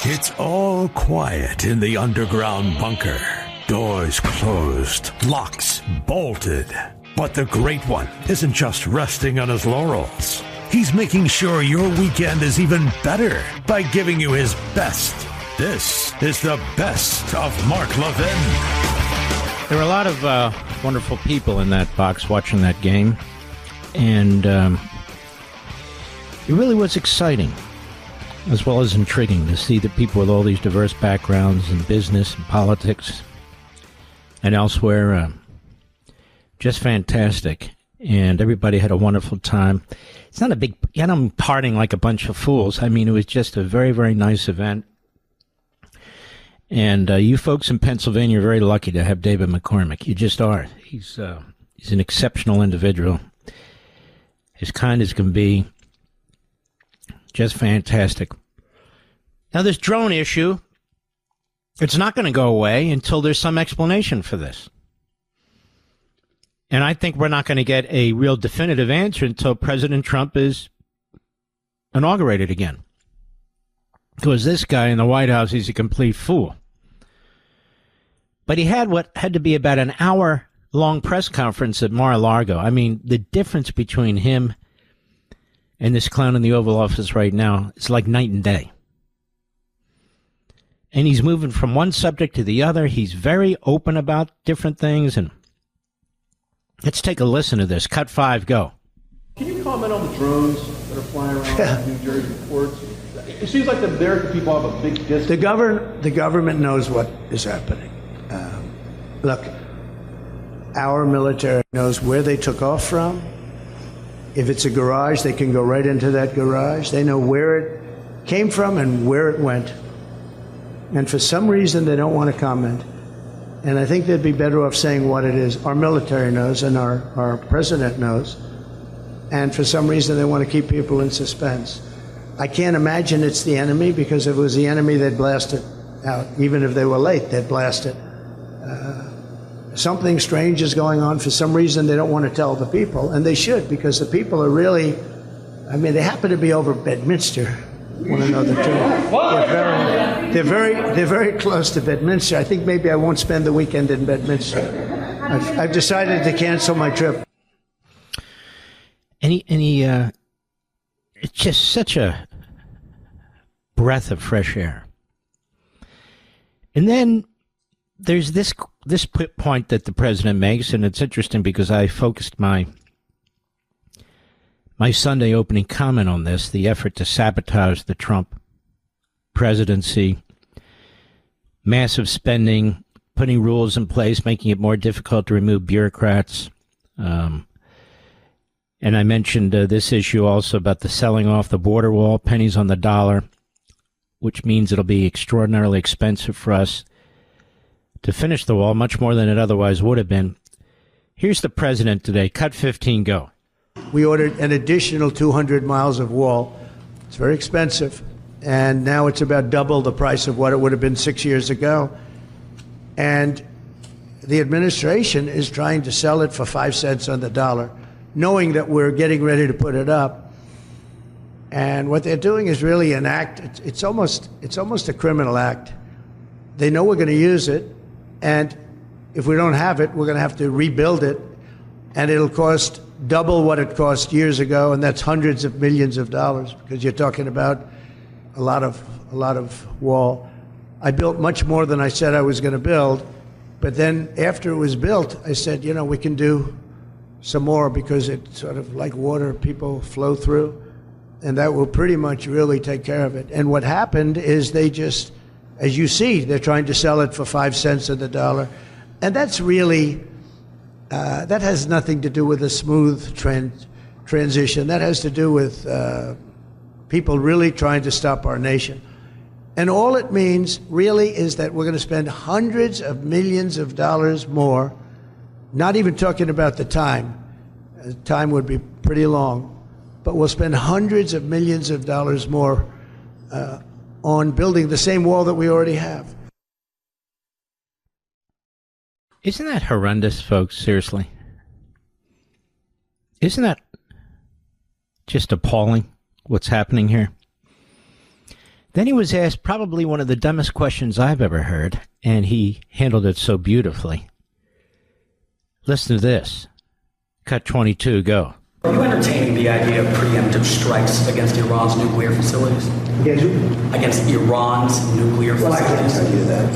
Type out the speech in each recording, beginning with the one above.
It's all quiet in the underground bunker. Doors closed, locks bolted. But the Great One isn't just resting on his laurels. He's making sure your weekend is even better by giving you his best. This is the best of Mark Levin. There were a lot of wonderful people in that box watching that game. And it really was exciting, as well as intriguing, to see the people with all these diverse backgrounds in business and politics and elsewhere. Just fantastic. And everybody had a wonderful time. It's not a big, I'm partying like a bunch of fools. I mean, it was just a very, very nice event. And you folks in Pennsylvania are very lucky to have David McCormick. You just are. He's an exceptional individual. As kind as can be. Just fantastic. Now, this drone issue, it's not going to go away until there's some explanation for this. And I think we're not going to get a real definitive answer until President Trump is inaugurated again. Because this guy in the White House, he's a complete fool. But he had what had to be about an hour-long press conference at Mar-a-Lago. I mean, the difference between him and this clown in the Oval Office right now is like night and day. And he's moving from one subject to the other. He's very open about different things. And let's take a listen to this. Cut 5, go. Can you comment on the drones that are flying around New Jersey ports? It seems like the American people have a big distance. The government knows what is happening. Look, our military knows where they took off from. If it's a garage, they can go right into that garage. They know where it came from and where it went. And for some reason, they don't want to comment. And I think they'd be better off saying what it is. Our military knows and our president knows. And for some reason, they want to keep people in suspense. I can't imagine it's the enemy, because if it was the enemy, they'd blast it out. Even if they were late, they'd blast it. Something strange is going on. For some reason, they don't want to tell the people, and they should, because the people are really, I mean, they happen to be over Bedminster. I want to know the truth. They're very close to Bedminster. I think maybe I won't spend the weekend in Bedminster. I've decided to cancel my trip. It's just such a breath of fresh air. And then there's this point that the president makes, and it's interesting because I focused my Sunday opening comment on this, the effort to sabotage the Trump presidency, massive spending, putting rules in place, making it more difficult to remove bureaucrats. And I mentioned this issue also about the selling off the border wall, pennies on the dollar, which means it'll be extraordinarily expensive for us to finish the wall, much more than it otherwise would have been. Here's the president today. Cut 15, go. We ordered an additional 200 miles of wall. It's very expensive. And now it's about double the price of what it would have been 6 years ago. And the administration is trying to sell it for 5 cents on the dollar, knowing that we're getting ready to put it up. And what they're doing is really an act. It's almost a criminal act. They know we're going to use it. And if we don't have it, we're going to have to rebuild it. And it'll cost double what it cost years ago. And that's hundreds of millions of dollars, because you're talking about a lot of wall. I built much more than I said I was going to build. But then after it was built, I said, we can do some more, because it's sort of like water, people flow through. And that will pretty much really take care of it. And what happened is they just, as you see, they're trying to sell it for 5 cents on the dollar. And that's really, that has nothing to do with a smooth transition. That has to do with people really trying to stop our nation. And all it means really is that we're going to spend hundreds of millions of dollars more, not even talking about the time. The time would be pretty long. But we'll spend hundreds of millions of dollars more on building the same wall that we already have. Isn't that horrendous, folks? Seriously. Isn't that just appalling, what's happening here? Then he was asked probably one of the dumbest questions I've ever heard, and he handled it so beautifully. Listen to this. Cut 22, go. Are you entertaining the idea of preemptive strikes against Iran's nuclear facilities? Against Iran's nuclear facilities? Well, I can't tell you that.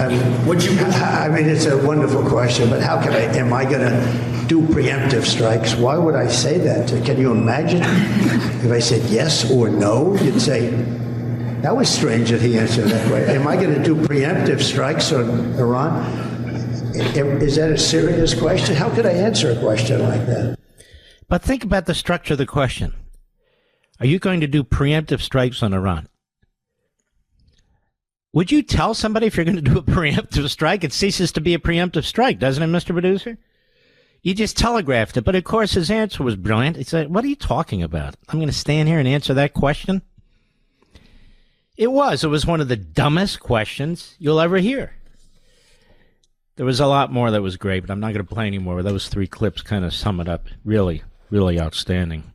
I mean, it's a wonderful question, but how can am I going to do preemptive strikes? Why would I say that? Can you imagine if I said yes or no? You'd say, that was strange that he answered that way. Am I going to do preemptive strikes on Iran? Is that a serious question? How could I answer a question like that? But think about the structure of the question. Are you going to do preemptive strikes on Iran? Would you tell somebody if you're going to do a preemptive strike? It ceases to be a preemptive strike, doesn't it, Mr. Producer? You just telegraphed it. But, of course, his answer was brilliant. He said, what are you talking about? I'm going to stand here and answer that question? It was one of the dumbest questions you'll ever hear. There was a lot more that was great, but I'm not going to play anymore. Those three clips kind of sum it up. Really, really outstanding.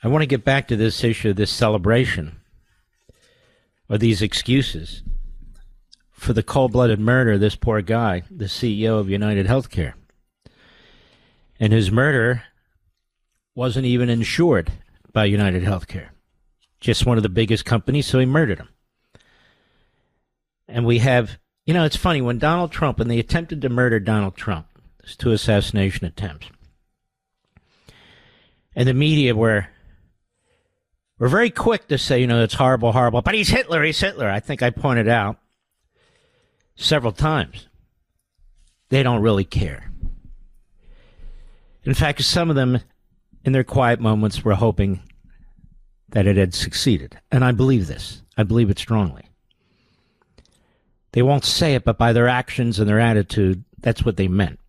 I want to get back to this issue, this celebration, or these excuses for the cold-blooded murder of this poor guy, the CEO of United Healthcare. And his murder wasn't even insured by United Healthcare. Just one of the biggest companies, so he murdered him. And we have, it's funny, when Donald Trump, when they attempted to murder Donald Trump, there's 2 assassination attempts, and the media were very quick to say, it's horrible, horrible, but he's Hitler. I think I pointed out several times. They don't really care. In fact, some of them, in their quiet moments, were hoping that it had succeeded. And I believe this. I believe it strongly. They won't say it, but by their actions and their attitude, that's what they meant.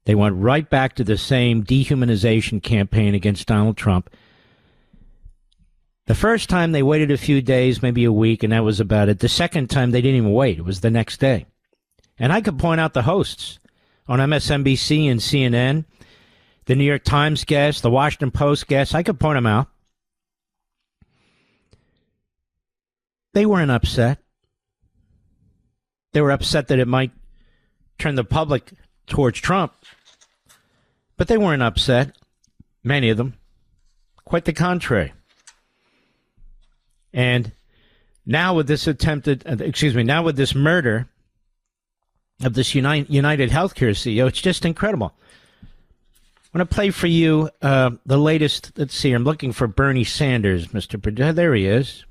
They went right back to the same dehumanization campaign against Donald Trump. The first time they waited a few days, maybe a week, and that was about it. The second time they didn't even wait. It was the next day. And I could point out the hosts on MSNBC and CNN, the New York Times guests, the Washington Post guests. I could point them out. They weren't upset. They were upset that it might turn the public towards Trump. But they weren't upset, many of them. Quite the contrary. And now with this now with this murder of this United Healthcare CEO, it's just incredible. I want to play for you the latest. Let's see, I'm looking for Bernie Sanders, Mr. Perdue. There he is.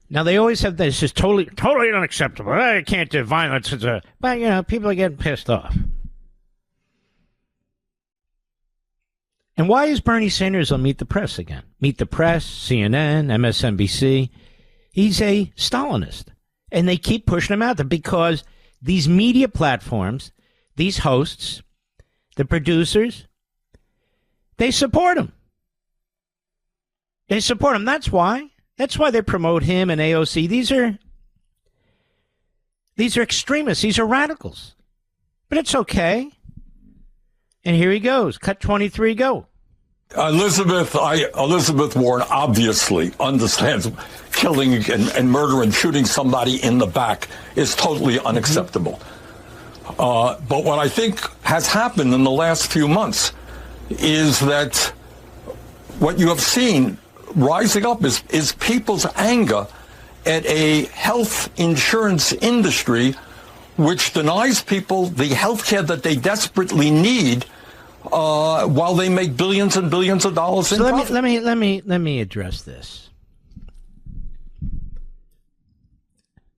Now, they always have this, is totally unacceptable. I can't do violence. But, people are getting pissed off. And why is Bernie Sanders on Meet the Press again? Meet the Press, CNN, MSNBC. He's a Stalinist. And they keep pushing him out there because these media platforms, these hosts, the producers, they support him. They support him. That's why they promote him and AOC. These are extremists. These are radicals. But it's okay. And here he goes. Cut 23, go. Elizabeth Warren obviously understands killing and murder and shooting somebody in the back is totally unacceptable. But what I think has happened in the last few months is that what you have seen rising up is people's anger at a health insurance industry which denies people the health care that they desperately need while they make billions and billions of dollars in profit. Let me address this.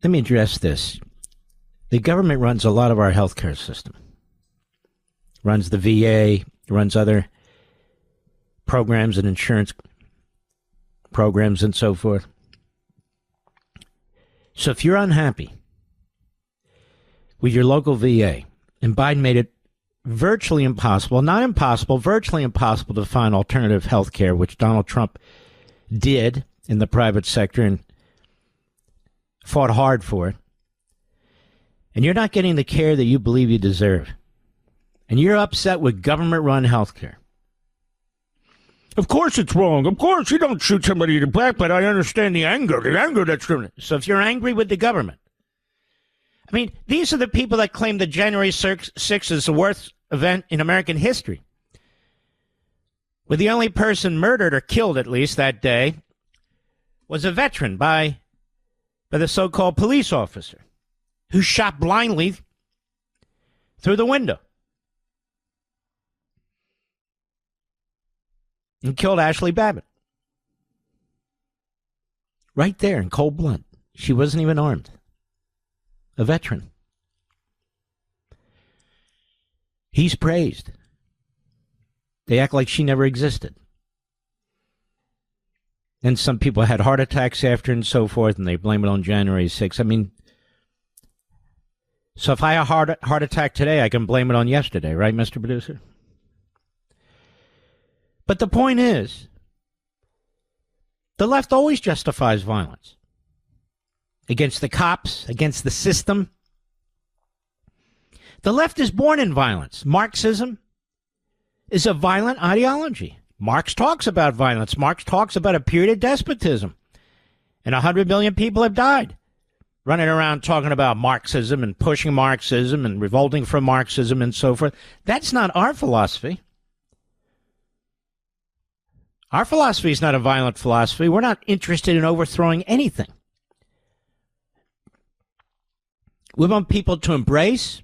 Let me address this. The government runs a lot of our healthcare system. Runs the VA, runs other programs and insurance programs and so forth. So if you're unhappy with your local VA, and Biden made it virtually impossible, not impossible, virtually impossible to find alternative health care, which Donald Trump did in the private sector and fought hard for it, and you're not getting the care that you believe you deserve, and you're upset with government-run health care, Of course it's wrong. Of course you don't shoot somebody in the back, but I understand the anger that's doing it. So if you're angry with the government, I mean, these are the people that claim that January 6th is the worst event in American history. Where the only person murdered or killed, at least that day, was a veteran by the so-called police officer who shot blindly through the window and killed Ashley Babbitt. Right there in cold blood. She wasn't even armed. A veteran. He's praised. They act like she never existed. And some people had heart attacks after and so forth, and they blame it on January 6th. I mean, so if I have a heart attack today, I can blame it on yesterday, right, Mr. Producer? But the point is, the left always justifies violence. Against the cops, against the system. The left is born in violence. Marxism is a violent ideology. Marx talks about violence. Marx talks about a period of despotism. And 100 million people have died running around talking about Marxism and pushing Marxism and revolting from Marxism and so forth. That's not our philosophy. Our philosophy is not a violent philosophy. We're not interested in overthrowing anything. We want people to embrace,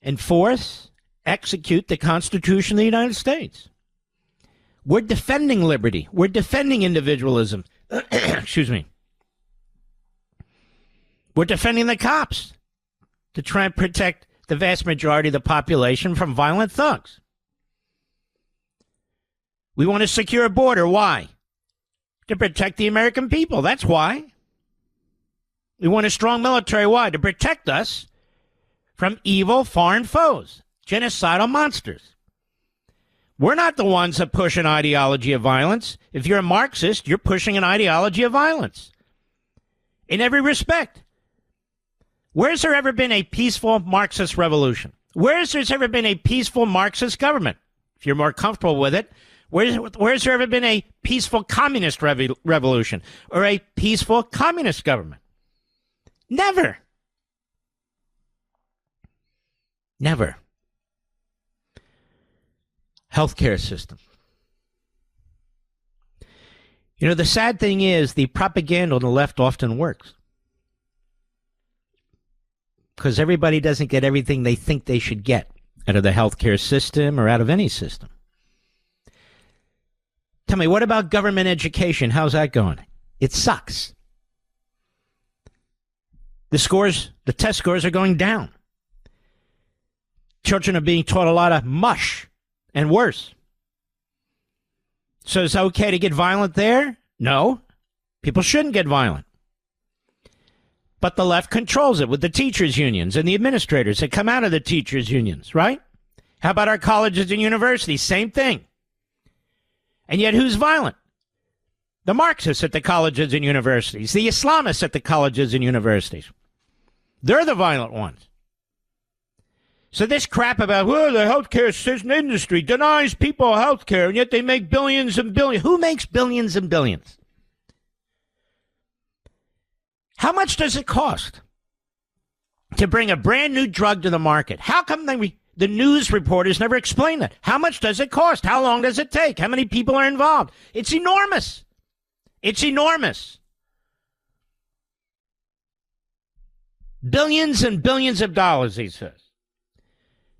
enforce, execute the Constitution of the United States. We're defending liberty. We're defending individualism. Excuse me. We're defending the cops to try and protect the vast majority of the population from violent thugs. We want a secure border. Why? To protect the American people. That's why. We want a strong military. Why? To protect us from evil foreign foes, genocidal monsters. We're not the ones that push an ideology of violence. If you're a Marxist, you're pushing an ideology of violence. In every respect. Where's there ever been a peaceful Marxist revolution? Where's there ever been a peaceful Marxist government? If you're more comfortable with it, where's there ever been a peaceful communist revolution or a peaceful communist government? Never. Never. Healthcare system. You know, the sad thing is the propaganda on the left often works. Because everybody doesn't get everything they think they should get out of the healthcare system or out of any system. Tell me, what about government education? How's that going? It sucks. The test scores are going down. Children are being taught a lot of mush and worse. So it's okay to get violent there? No. People shouldn't get violent. But the left controls it with the teachers' unions and the administrators that come out of the teachers' unions, right? How about our colleges and universities? Same thing. And yet who's violent? The Marxists at the colleges and universities, the Islamists at the colleges and universities. They're the violent ones. So this crap about, well, the healthcare system industry denies people health care, and yet they make billions and billions. Who makes billions and billions? How much does it cost to bring a brand new drug to the market? How come the news reporters never explain that? How much does it cost? How long does it take? How many people are involved? It's enormous. It's enormous. Billions and billions of dollars, he says.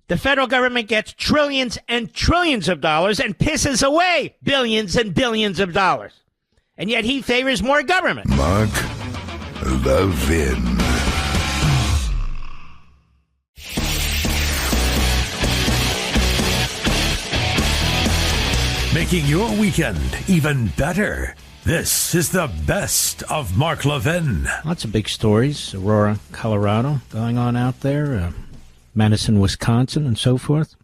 The federal government gets trillions and trillions of dollars and pisses away billions and billions of dollars. And yet he favors more government. Mark Levin. Making your weekend even better. This is the best of Mark Levin. Lots of big stories. Aurora, Colorado, going on out there. Madison, Wisconsin, and so forth.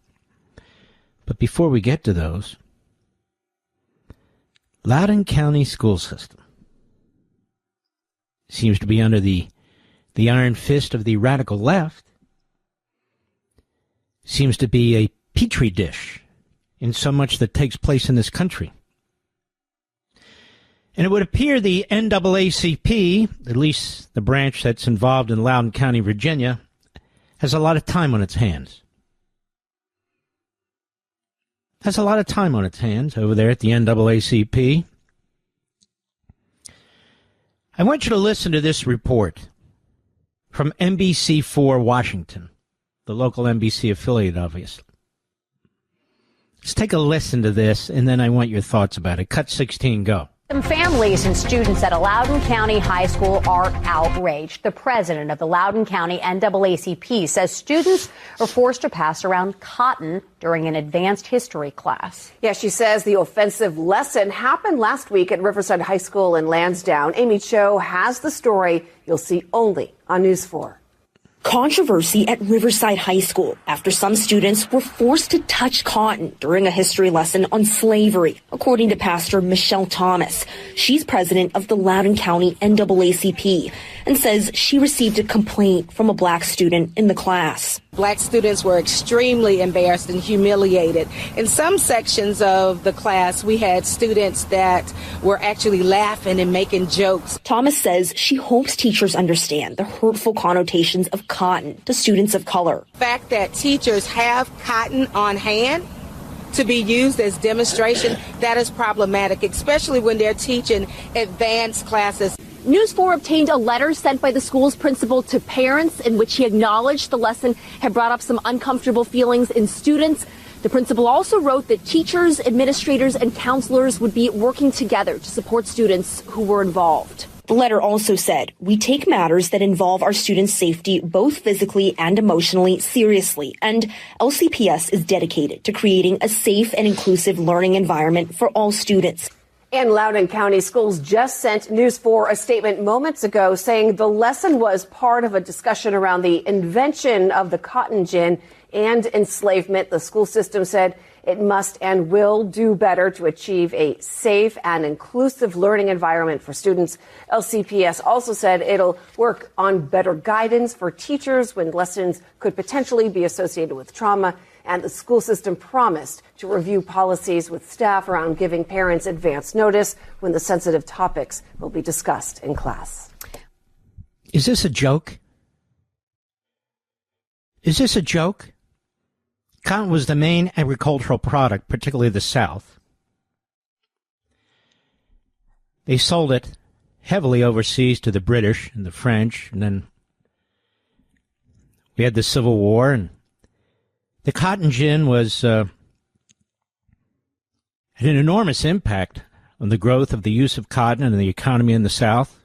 But before we get to those, Loudoun County school system seems to be under the iron fist of the radical left. Seems to be a petri dish in so much that takes place in this country. And it would appear the NAACP, at least the branch that's involved in Loudoun County, Virginia, has a lot of time on its hands. Has a lot of time on its hands over there at the NAACP. I want you to listen to this report from NBC4 Washington, the local NBC affiliate, obviously. Let's take a listen to this, and then I want your thoughts about it. Cut 16, go. Some families and students at a Loudoun County high school are outraged. The president of the Loudoun County NAACP says students are forced to pass around cotton during an advanced history class. Yeah, she says the offensive lesson happened last week at Riverside High School in Lansdowne. Amy Cho has the story you'll see only on News 4. Controversy at Riverside High School after some students were forced to touch cotton during a history lesson on slavery, according to Pastor Michelle Thomas. She's president of the Loudoun County NAACP and says she received a complaint from a black student in the class. Black students were extremely embarrassed and humiliated. In some sections of the class, we had students that were actually laughing and making jokes. Thomas says she hopes teachers understand the hurtful connotations of cotton to students of color. The fact that teachers have cotton on hand to be used as demonstration, that is problematic, especially when they're teaching advanced classes. News 4 obtained a letter sent by the school's principal to parents in which he acknowledged the lesson had brought up some uncomfortable feelings in students. The principal also wrote that teachers, administrators, and counselors would be working together to support students who were involved. The letter also said, "We take matters that involve our students' safety, both physically and emotionally, seriously, and LCPS is dedicated to creating a safe and inclusive learning environment for all students." And Loudoun County Schools just sent News 4 a statement moments ago saying the lesson was part of a discussion around the invention of the cotton gin and enslavement. The school system said it must and will do better to achieve a safe and inclusive learning environment for students. LCPS also said it'll work on better guidance for teachers when lessons could potentially be associated with trauma. And the school system promised to review policies with staff around giving parents advance notice when the sensitive topics will be discussed in class. Is this a joke? Is this a joke? Cotton was the main agricultural product, particularly the South. They sold it heavily overseas to the British and the French, and then we had the Civil War, and the cotton gin was had an enormous impact on the growth of the use of cotton and the economy in the South.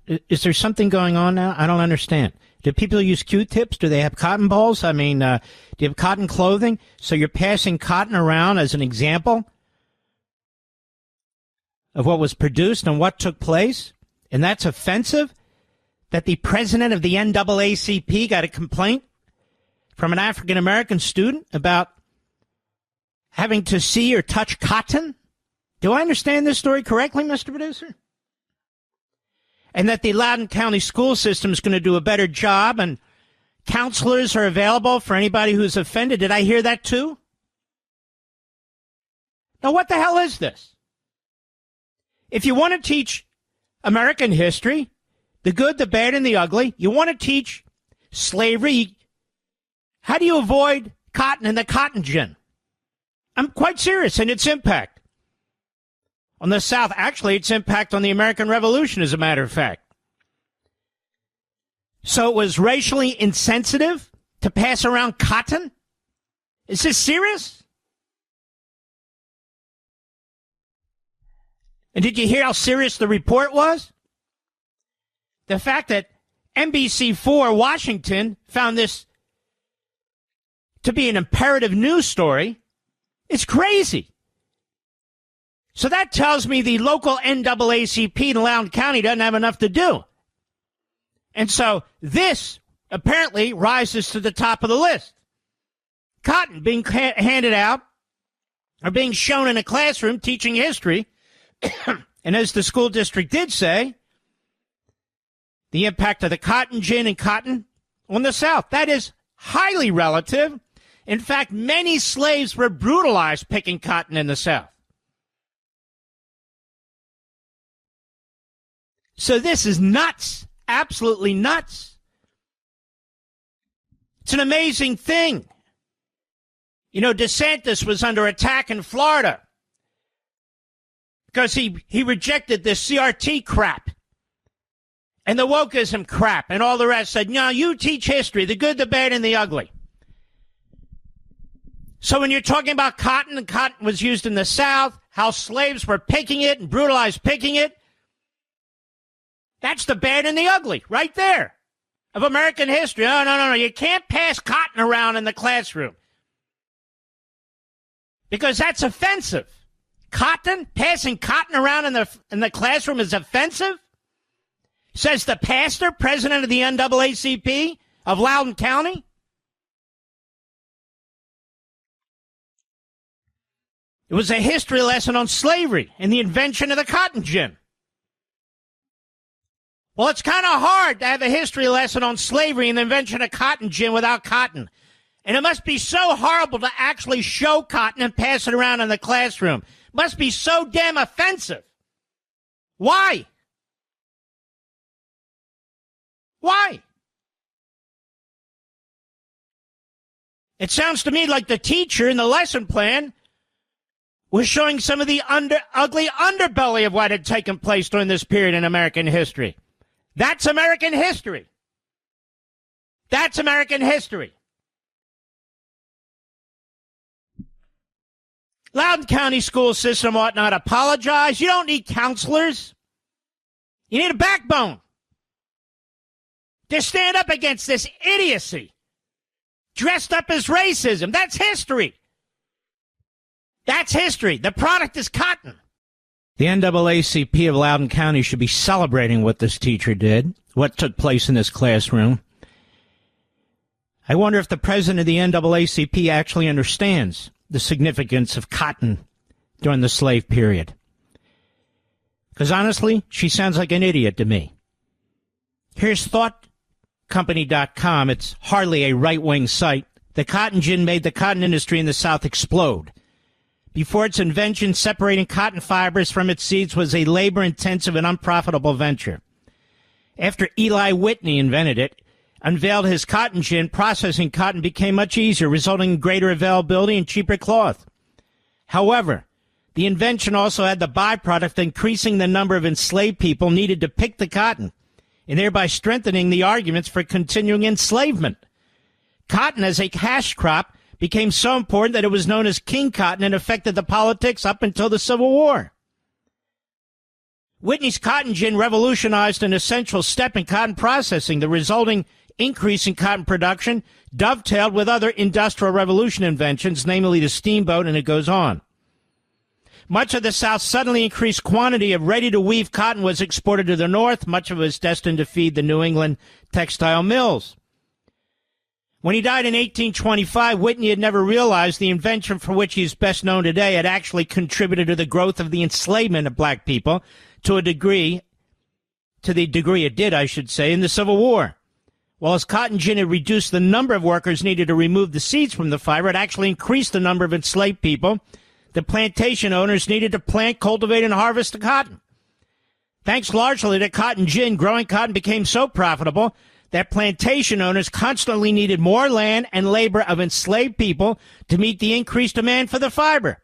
Is there something going on now? I don't understand. Do people use Q-tips? Do they have cotton balls? I mean, do you have cotton clothing? So you're passing cotton around as an example of what was produced and what took place? And that's offensive? That the president of the NAACP got a complaint from an African-American student about having to see or touch cotton? Do I understand this story correctly, Mr. Producer? And that the Loudoun County school system is going to do a better job and counselors are available for anybody who's offended. Did I hear that too? Now, what the hell is this? If you want to teach American history, the good, the bad, and the ugly, you want to teach slavery, how do you avoid cotton and the cotton gin? I'm quite serious, and its impact on the South. Actually, its impact on the American Revolution, as a matter of fact. So it was racially insensitive to pass around cotton? Is this serious? And did you hear how serious the report was? The fact that NBC4 Washington found this to be an imperative news story, it's crazy. So that tells me the local NAACP in Loudoun County doesn't have enough to do. And so this apparently rises to the top of the list. Cotton being handed out or being shown in a classroom teaching history. And as the school district did say, the impact of the cotton gin and cotton on the South. That is highly relative. In fact, many slaves were brutalized picking cotton in the South. So this is nuts, absolutely nuts. It's an amazing thing. You know, DeSantis was under attack in Florida because he rejected this CRT crap and the wokeism crap and all the rest. Said, no, you teach history, the good, the bad, and the ugly. So when you're talking about cotton, and cotton was used in the South, how slaves were picking it and brutalized picking it, that's the bad and the ugly right there of American history. No. You can't pass cotton around in the classroom because that's offensive. Passing cotton around in the classroom is offensive, says the pastor, president of the NAACP of Loudoun County. It was a history lesson on slavery and the invention of the cotton gin. Well, it's kind of hard to have a history lesson on slavery and the invention of cotton gin without cotton. And it must be so horrible to actually show cotton and pass it around in the classroom. It must be so damn offensive. Why? Why? It sounds to me like the teacher in the lesson plan was showing some of the ugly underbelly of what had taken place during this period in American history. That's American history. That's American history. Loudoun County school system ought not apologize. You don't need counselors. You need a backbone to stand up against this idiocy dressed up as racism. That's history. That's history. The product is cotton. The NAACP of Loudoun County should be celebrating what this teacher did, what took place in this classroom. I wonder if the president of the NAACP actually understands the significance of cotton during the slave period. Because honestly, she sounds like an idiot to me. Here's ThoughtCompany.com. It's hardly a right-wing site. The cotton gin made the cotton industry in the South explode. Before its invention, separating cotton fibers from its seeds was a labor-intensive and unprofitable venture. After Eli Whitney unveiled his cotton gin, processing cotton became much easier, resulting in greater availability and cheaper cloth. However, the invention also had the byproduct of increasing the number of enslaved people needed to pick the cotton, and thereby strengthening the arguments for continuing enslavement. Cotton as a cash crop became so important that it was known as king cotton and affected the politics up until the Civil War. Whitney's cotton gin revolutionized an essential step in cotton processing. The resulting increase in cotton production dovetailed with other Industrial Revolution inventions, namely the steamboat, and it goes on. Much of the South's suddenly increased quantity of ready-to-weave cotton was exported to the North. Much of it was destined to feed the New England textile mills. When he died in 1825, Whitney had never realized the invention for which he is best known today had actually contributed to the growth of the enslavement of black people to the degree it did, I should say, in the Civil War. While as cotton gin had reduced the number of workers needed to remove the seeds from the fiber, it actually increased the number of enslaved people. The plantation owners needed to plant, cultivate, and harvest the cotton. Thanks largely to cotton gin, growing cotton became so profitable that plantation owners constantly needed more land and labor of enslaved people to meet the increased demand for the fiber.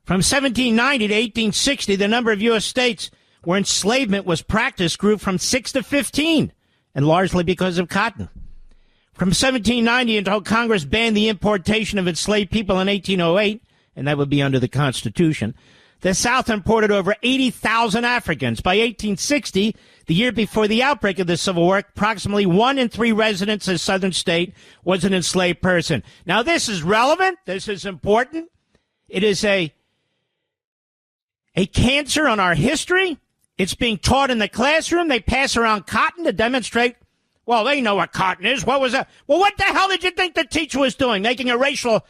From 1790 to 1860, the number of U.S. states where enslavement was practiced grew from 6 to 15, and largely because of cotton. From 1790 until Congress banned the importation of enslaved people in 1808, and that would be under the Constitution, the South imported over 80,000 Africans. By 1860, the year before the outbreak of the Civil War, approximately 1 in 3 residents of a southern state was an enslaved person. Now, this is relevant. This is important. It is a cancer on our history. It's being taught in the classroom. They pass around cotton to demonstrate, well, they know what cotton is. What was that? Well, what the hell did you think the teacher was doing? Making a racial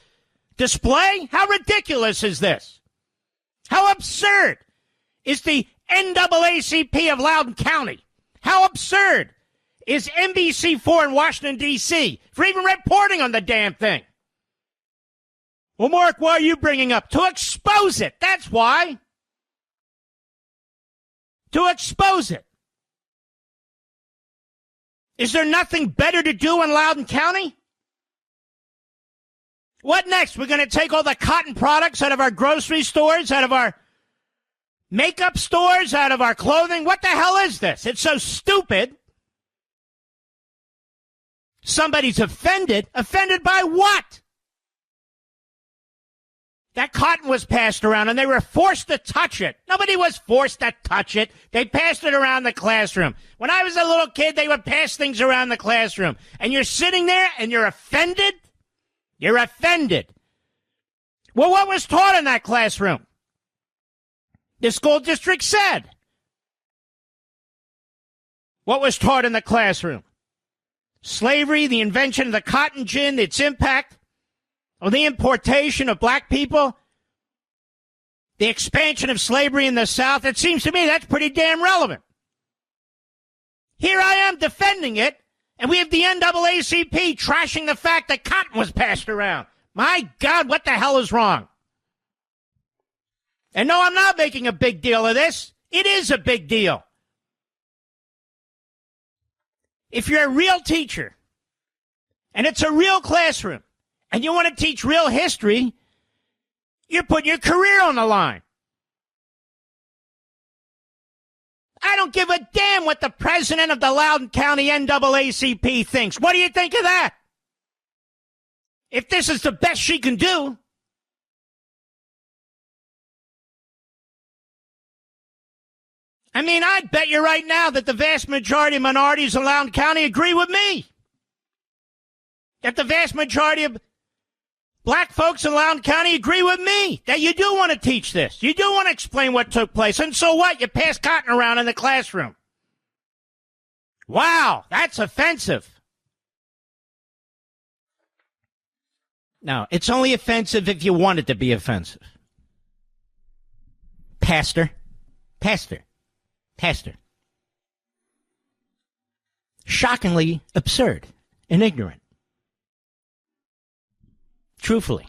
display? How ridiculous is this? How absurd is the NAACP of Loudoun County? How absurd is NBC4 in Washington, D.C. for even reporting on the damn thing. Well, Mark, why are you bringing up? To expose it. That's why. To expose it. Is there nothing better to do in Loudoun County? What next? We're going to take all the cotton products out of our grocery stores, out of our makeup stores, out of our clothing? What the hell is this? It's so stupid. Somebody's offended. Offended by what? That cotton was passed around, and they were forced to touch it. Nobody was forced to touch it. They passed it around the classroom. When I was a little kid, they would pass things around the classroom. And you're sitting there, and you're offended? You're offended. Well, what was taught in that classroom? The school district said. What was taught in the classroom? Slavery, the invention of the cotton gin, its impact on the importation of black people, the expansion of slavery in the South. It seems to me that's pretty damn relevant. Here I am defending it, and we have the NAACP trashing the fact that cotton was passed around. My God, what the hell is wrong? And no, I'm not making a big deal of this. It is a big deal. If you're a real teacher, and it's a real classroom, and you want to teach real history, you're putting your career on the line. I don't give a damn what the president of the Loudoun County NAACP thinks. What do you think of that? If this is the best she can do, I mean, I'd bet you right now that the vast majority of minorities in Loudoun County agree with me. That the vast majority of black folks in Loudoun County agree with me that you do want to teach this. You do want to explain what took place. And so what? You pass cotton around in the classroom. Wow, that's offensive. Now, it's only offensive if you want it to be offensive. Pastor. Shockingly absurd and ignorant. Truthfully.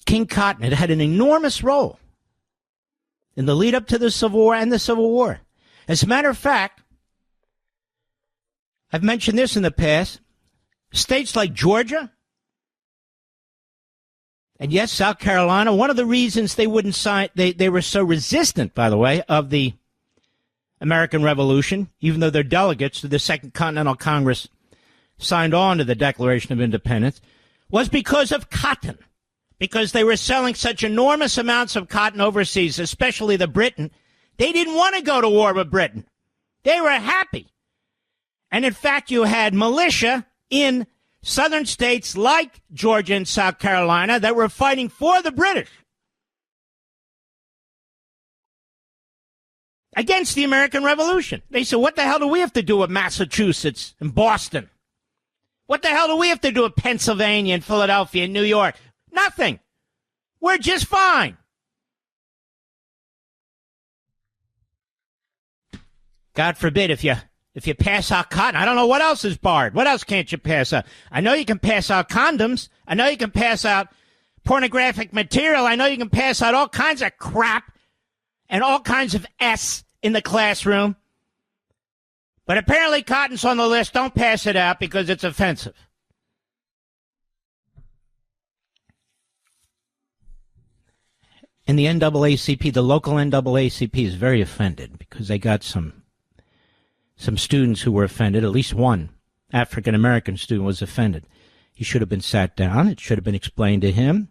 King Cotton had an enormous role in the lead up to the Civil War and the Civil War. As a matter of fact, I've mentioned this in the past, states like Georgia and yes, South Carolina, one of the reasons they wouldn't sign, they were so resistant, by the way, of the American Revolution, even though their delegates to the Second Continental Congress signed on to the Declaration of Independence, was because of cotton. Because they were selling such enormous amounts of cotton overseas, especially the Britain. They didn't want to go to war with Britain. They were happy. And in fact, you had militia in southern states like Georgia and South Carolina that were fighting for the British against the American Revolution. They said, what the hell do we have to do with Massachusetts and Boston? What the hell do we have to do with Pennsylvania and Philadelphia and New York? Nothing. We're just fine. God forbid if you pass out cotton. I don't know what else is barred. What else can't you pass out? I know you can pass out condoms. I know you can pass out pornographic material. I know you can pass out all kinds of crap and all kinds of S in the classroom. But apparently cotton's on the list. Don't pass it out because it's offensive. And the NAACP, the local NAACP, is very offended because they got some students who were offended. At least one African-American student was offended. He should have been sat down. It should have been explained to him.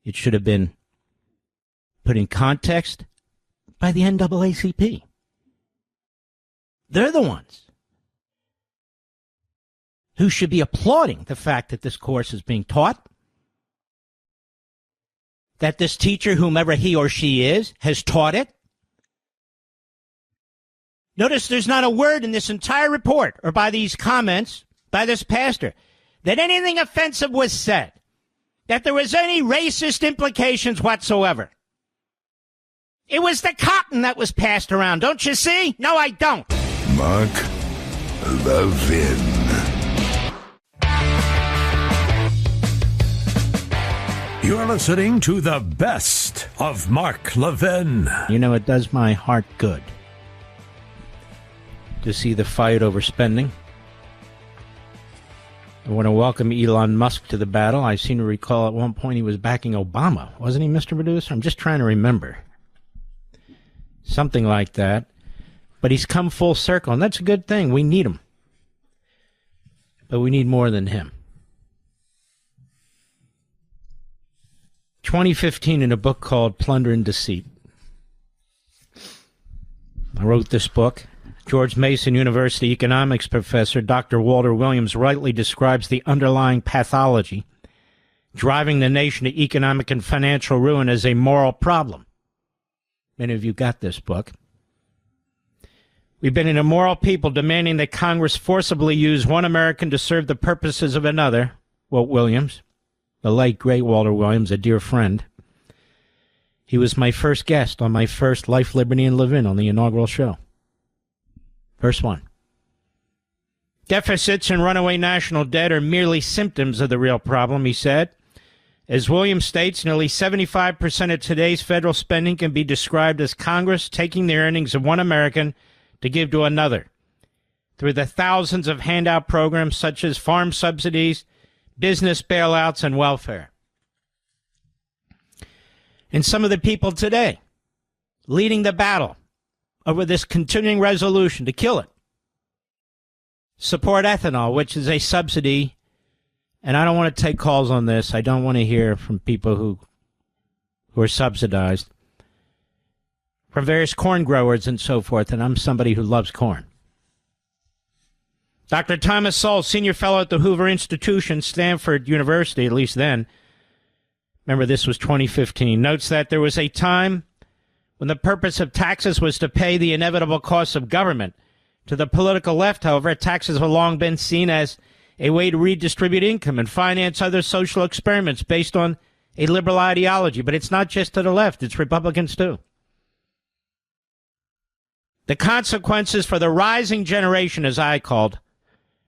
It should have been put in context by the NAACP. They're the ones who should be applauding the fact that this course is being taught, that this teacher, whomever he or she is, has taught it. Notice there's not a word in this entire report or by these comments by this pastor that anything offensive was said, that there was any racist implications whatsoever. It was the cotton that was passed around. Don't you see? No, I don't. Mark Levin. You're listening to the best of Mark Levin. You know, it does my heart good to see the fight over spending. I want to welcome Elon Musk to the battle. I seem to recall at one point he was backing Obama. Wasn't he, Mr. Producer? I'm just trying to remember. Something like that. But he's come full circle, and that's a good thing. We need him. But we need more than him. 2015 in a book called Plunder and Deceit. I wrote this book. George Mason University economics professor Dr. Walter Williams rightly describes the underlying pathology driving the nation to economic and financial ruin as a moral problem. Many of you got this book. We've been an immoral people demanding that Congress forcibly use one American to serve the purposes of another, Walt Williams, the late, great Walter Williams, a dear friend. He was my first guest on my first Life, Liberty, and Levin on the inaugural show. First one. Deficits and runaway national debt are merely symptoms of the real problem, he said. As Williams states, nearly 75% of today's federal spending can be described as Congress taking the earnings of one American to give to another through the thousands of handout programs such as farm subsidies, business bailouts, and welfare. And some of the people today leading the battle over this continuing resolution to kill it support ethanol, which is a subsidy. And I don't want to take calls on this. I don't want to hear from people who are subsidized, from various corn growers and so forth, and I'm somebody who loves corn. Dr. Thomas Sowell, senior fellow at the Hoover Institution, Stanford University, at least then, remember this was 2015, notes that there was a time when the purpose of taxes was to pay the inevitable costs of government. To the political left, however, taxes have long been seen as a way to redistribute income and finance other social experiments based on a liberal ideology. But it's not just to the left, it's Republicans too. The consequences for the rising generation, as I called,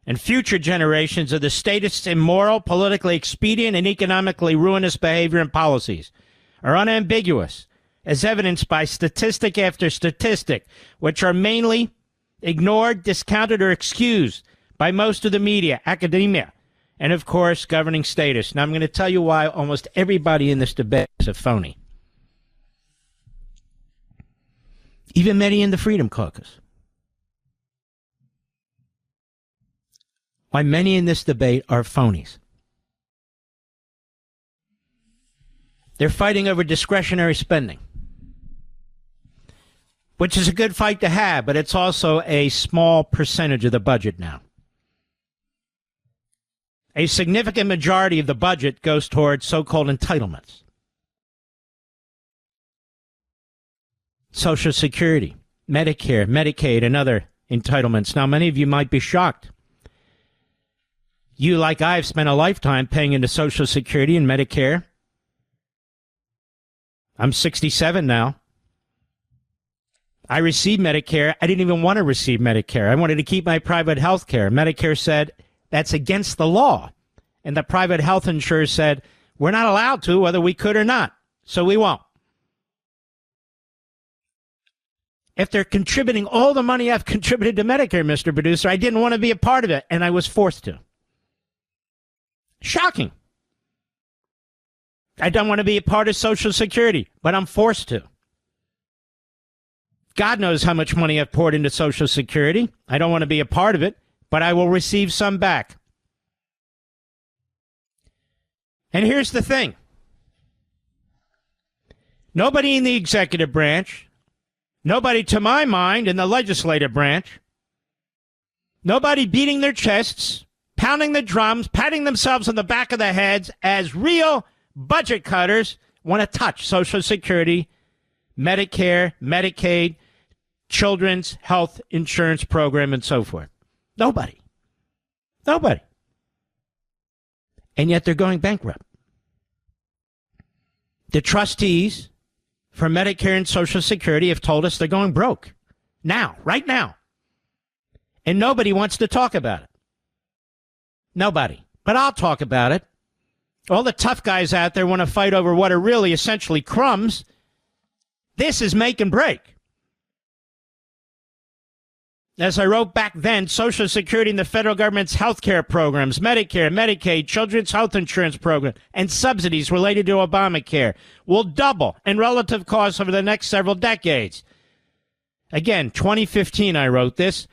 and future generations of the statist's immoral, politically expedient, and economically ruinous behavior and policies are unambiguous, as evidenced by statistic after statistic, which are mainly ignored, discounted, or excused by most of the media, academia, and, of course, governing status. Now, I'm going to tell you why almost everybody in this debate is a phony. Even many in the Freedom Caucus. Why many in this debate are phonies. They're fighting over discretionary spending, which is a good fight to have, but it's also a small percentage of the budget now. A significant majority of the budget goes towards so-called entitlements. Social Security, Medicare, Medicaid, and other entitlements. Now, many of you might be shocked. You, like I, have spent a lifetime paying into Social Security and Medicare. I'm 67 now. I received Medicare. I didn't even want to receive Medicare. I wanted to keep my private health care. Medicare said that's against the law. And the private health insurer said, we're not allowed to, whether we could or not. So we won't. After contributing all the money I've contributed to Medicare, Mr. Producer, I didn't want to be a part of it, and I was forced to. Shocking. I don't want to be a part of Social Security, but I'm forced to. God knows how much money I've poured into Social Security. I don't want to be a part of it, but I will receive some back. And here's the thing. Nobody in the executive branch, nobody to my mind in the legislative branch, nobody beating their chests, pounding the drums, patting themselves on the back of the heads as real budget cutters want to touch Social Security, Medicare, Medicaid, children's health insurance program, and so forth. Nobody. Nobody. And yet they're going bankrupt. The trustees for Medicare and Social Security have told us they're going broke. Now, right now. And nobody wants to talk about it. Nobody. But I'll talk about it. All the tough guys out there want to fight over what are really essentially crumbs. This is make and break. As I wrote back then, Social Security and the federal government's health care programs, Medicare, Medicaid, Children's Health Insurance Program, and subsidies related to Obamacare will double in relative costs over the next several decades. Again, 2015, I wrote this.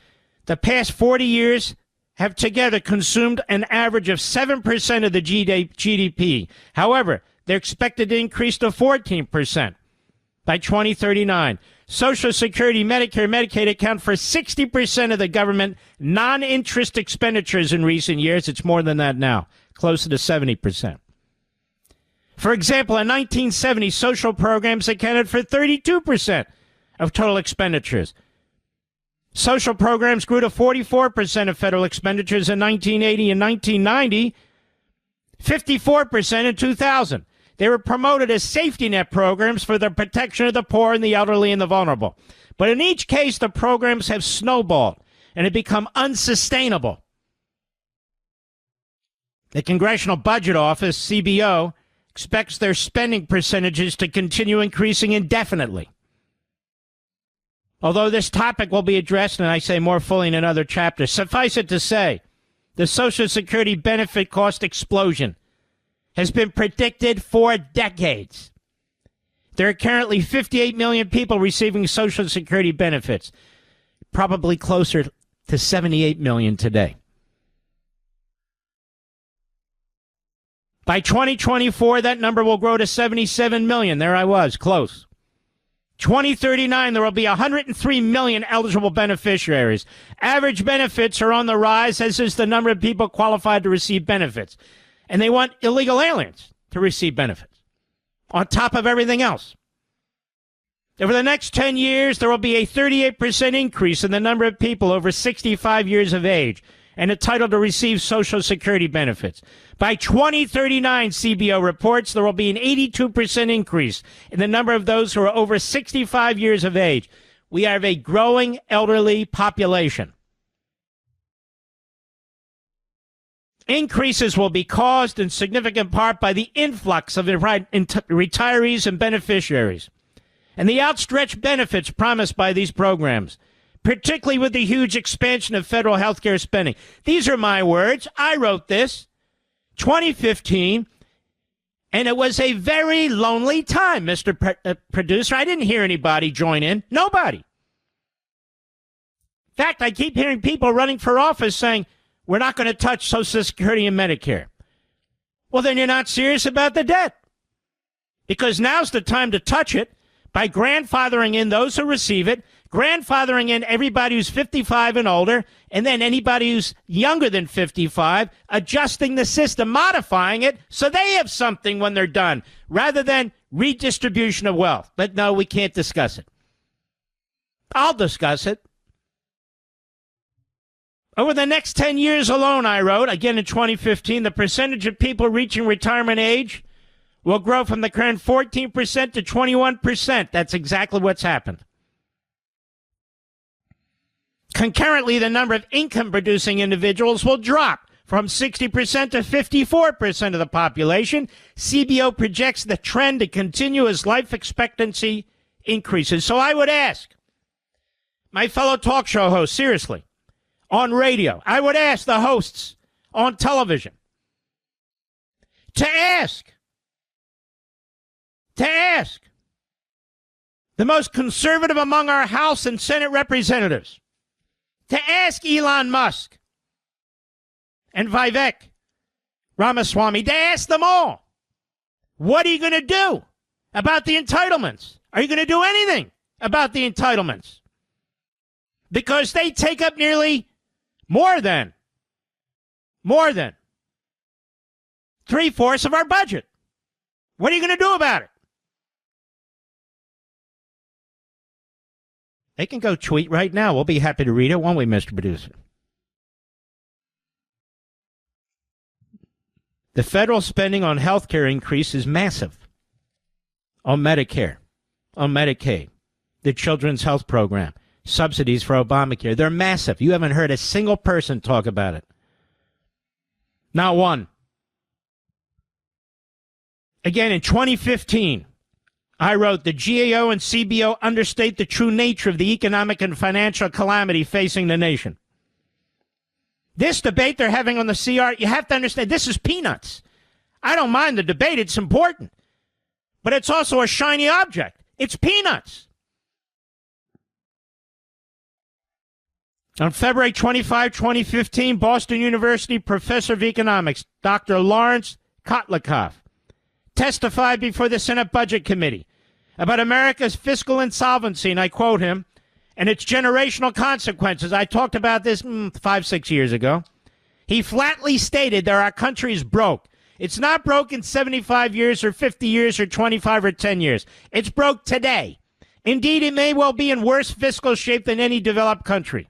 The past 40 years have together consumed an average of 7% of the GDP. However, they're expected to increase to 14% by 2039. Social Security, Medicare, Medicaid account for 60% of the government non-interest expenditures in recent years. It's more than that now, closer to 70%. For example, in 1970, social programs accounted for 32% of total expenditures. Social programs grew to 44% of federal expenditures in 1980 and 1990, 54% in 2000. They were promoted as safety net programs for the protection of the poor and the elderly and the vulnerable. But in each case, the programs have snowballed and have become unsustainable. The Congressional Budget Office, CBO, expects their spending percentages to continue increasing indefinitely. Although this topic will be addressed, and I say more fully in another chapter, suffice it to say, the Social Security benefit cost explosion has been predicted for decades. There are currently 58 million people receiving Social Security benefits, probably closer to 78 million today. By 2024, that number will grow to 77 million. There I was, close. 2039, there will be 103 million eligible beneficiaries. Average benefits are on the rise, as is the number of people qualified to receive benefits. And they want illegal aliens to receive benefits on top of everything else. Over the next 10 years, there will be a 38% increase in the number of people over 65 years of age and entitled to receive Social Security benefits. By 2039, CBO reports, there will be an 82% increase in the number of those who are over 65 years of age. We have a growing elderly population. Increases will be caused in significant part by the influx of retirees and beneficiaries and the outstretched benefits promised by these programs, particularly with the huge expansion of federal health care spending. These are my words. I wrote this, 2015, and it was a very lonely time, Mr. Producer. I didn't hear anybody join in. Nobody. In fact, I keep hearing people running for office saying, we're not going to touch Social Security and Medicare. Well, then you're not serious about the debt. Because now's the time to touch it by grandfathering in those who receive it, grandfathering in everybody who's 55 and older, and then anybody who's younger than 55, adjusting the system, modifying it so they have something when they're done, rather than redistribution of wealth. But no, we can't discuss it. I'll discuss it. Over the next 10 years alone, I wrote, again in 2015, the percentage of people reaching retirement age will grow from the current 14% to 21%. That's exactly what's happened. Concurrently, the number of income-producing individuals will drop from 60% to 54% of the population. CBO projects the trend to continue as life expectancy increases. So I would ask my fellow talk show hosts, seriously, on radio, I would ask the hosts on television to ask the most conservative among our House and Senate representatives, to ask Elon Musk and Vivek Ramaswamy, to ask them all, what are you going to do about the entitlements? Are you going to do anything about the entitlements? Because they take up nearly more than 3/4 of our budget. What are you going to do about it? They can go tweet right now. We'll be happy to read it, won't we, Mr. Producer? The federal spending on health care increase is massive. On Medicare, on Medicaid, the Children's Health Program, subsidies for Obamacare. They're massive. You haven't heard a single person talk about it. Not one. Again, in 2015, I wrote, the GAO and CBO understate the true nature of the economic and financial calamity facing the nation. This debate they're having on the CR, you have to understand, this is peanuts. I don't mind the debate. It's important. But it's also a shiny object. It's peanuts. On February 25, 2015, Boston University professor of economics, Dr. Lawrence Kotlikoff, testified before the Senate Budget Committee about America's fiscal insolvency, and I quote him, and its generational consequences. I talked about this 5-6 years ago. He flatly stated that our country is broke. It's not broke in 75 years or 50 years or 25 or 10 years. It's broke today. Indeed, it may well be in worse fiscal shape than any developed country.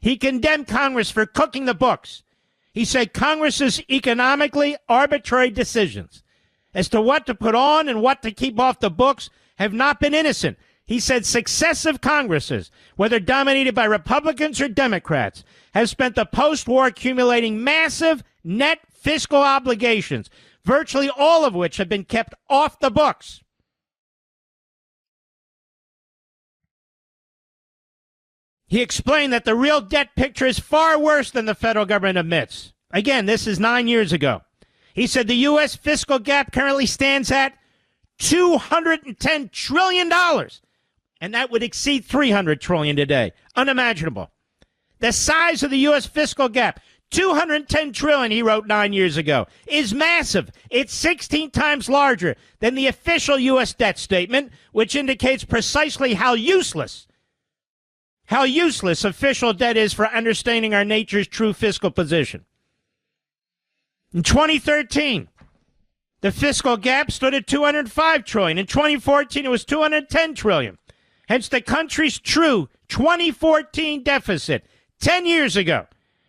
He condemned Congress for cooking the books. He said Congress's economically arbitrary decisions as to what to put on and what to keep off the books have not been innocent. He said successive Congresses, whether dominated by Republicans or Democrats, have spent the post-war accumulating massive net fiscal obligations, virtually all of which have been kept off the books. He explained that the real debt picture is far worse than the federal government admits. Again, this is 9 years ago. He said the U.S. fiscal gap currently stands at $210 trillion, and that would exceed $300 trillion today. Unimaginable. The size of the U.S. fiscal gap, $210 trillion, he wrote 9 years ago, is massive. It's 16 times larger than the official U.S. debt statement, which indicates precisely how useless official debt is for understanding our nature's true fiscal position. In 2013, the fiscal gap stood at $205 trillion. In 2014, it was $210 trillion. Hence, the country's true 2014 deficit 10 years ago,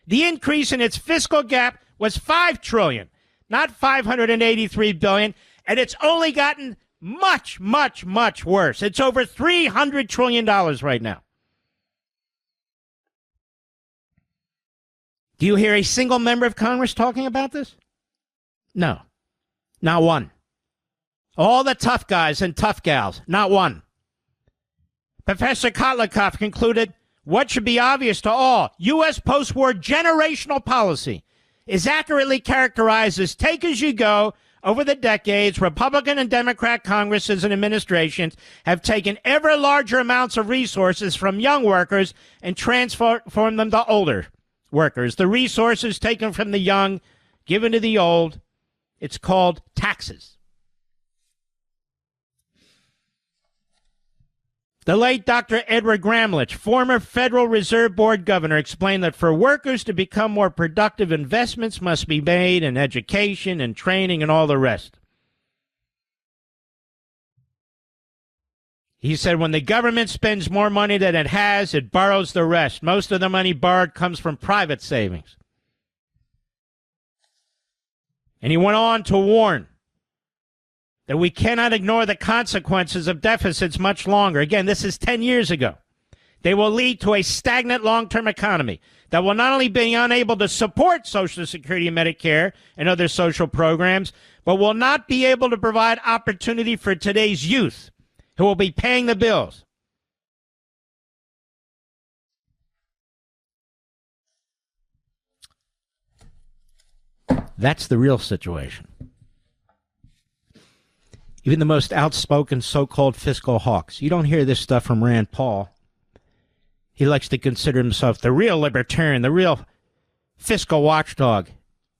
the increase in its fiscal gap was $5 trillion, not $583 billion, and it's only gotten much, much, much worse. It's over $300 trillion right now. Do you hear a single member of Congress talking about this? No. Not one. All the tough guys and tough gals, not one. Professor Kotlikoff concluded, what should be obvious to all, U.S. post-war generational policy is accurately characterized as take as you go. Over the decades, Republican and Democrat Congresses and administrations have taken ever larger amounts of resources from young workers and transformed them to older workers. The resources taken from the young, given to the old, it's called taxes. The late Dr. Edward Gramlich, former Federal Reserve Board governor, explained that for workers to become more productive, investments must be made in education and training and all the rest. He said when the government spends more money than it has, it borrows the rest. Most of the money borrowed comes from private savings. And he went on to warn that we cannot ignore the consequences of deficits much longer. Again, this is 10 years ago. They will lead to a stagnant long-term economy that will not only be unable to support Social Security and Medicare and other social programs, but will not be able to provide opportunity for today's youth who will be paying the bills. That's the real situation. Even the most outspoken so-called fiscal hawks. You don't hear this stuff from Rand Paul. He likes to consider himself the real libertarian, the real fiscal watchdog.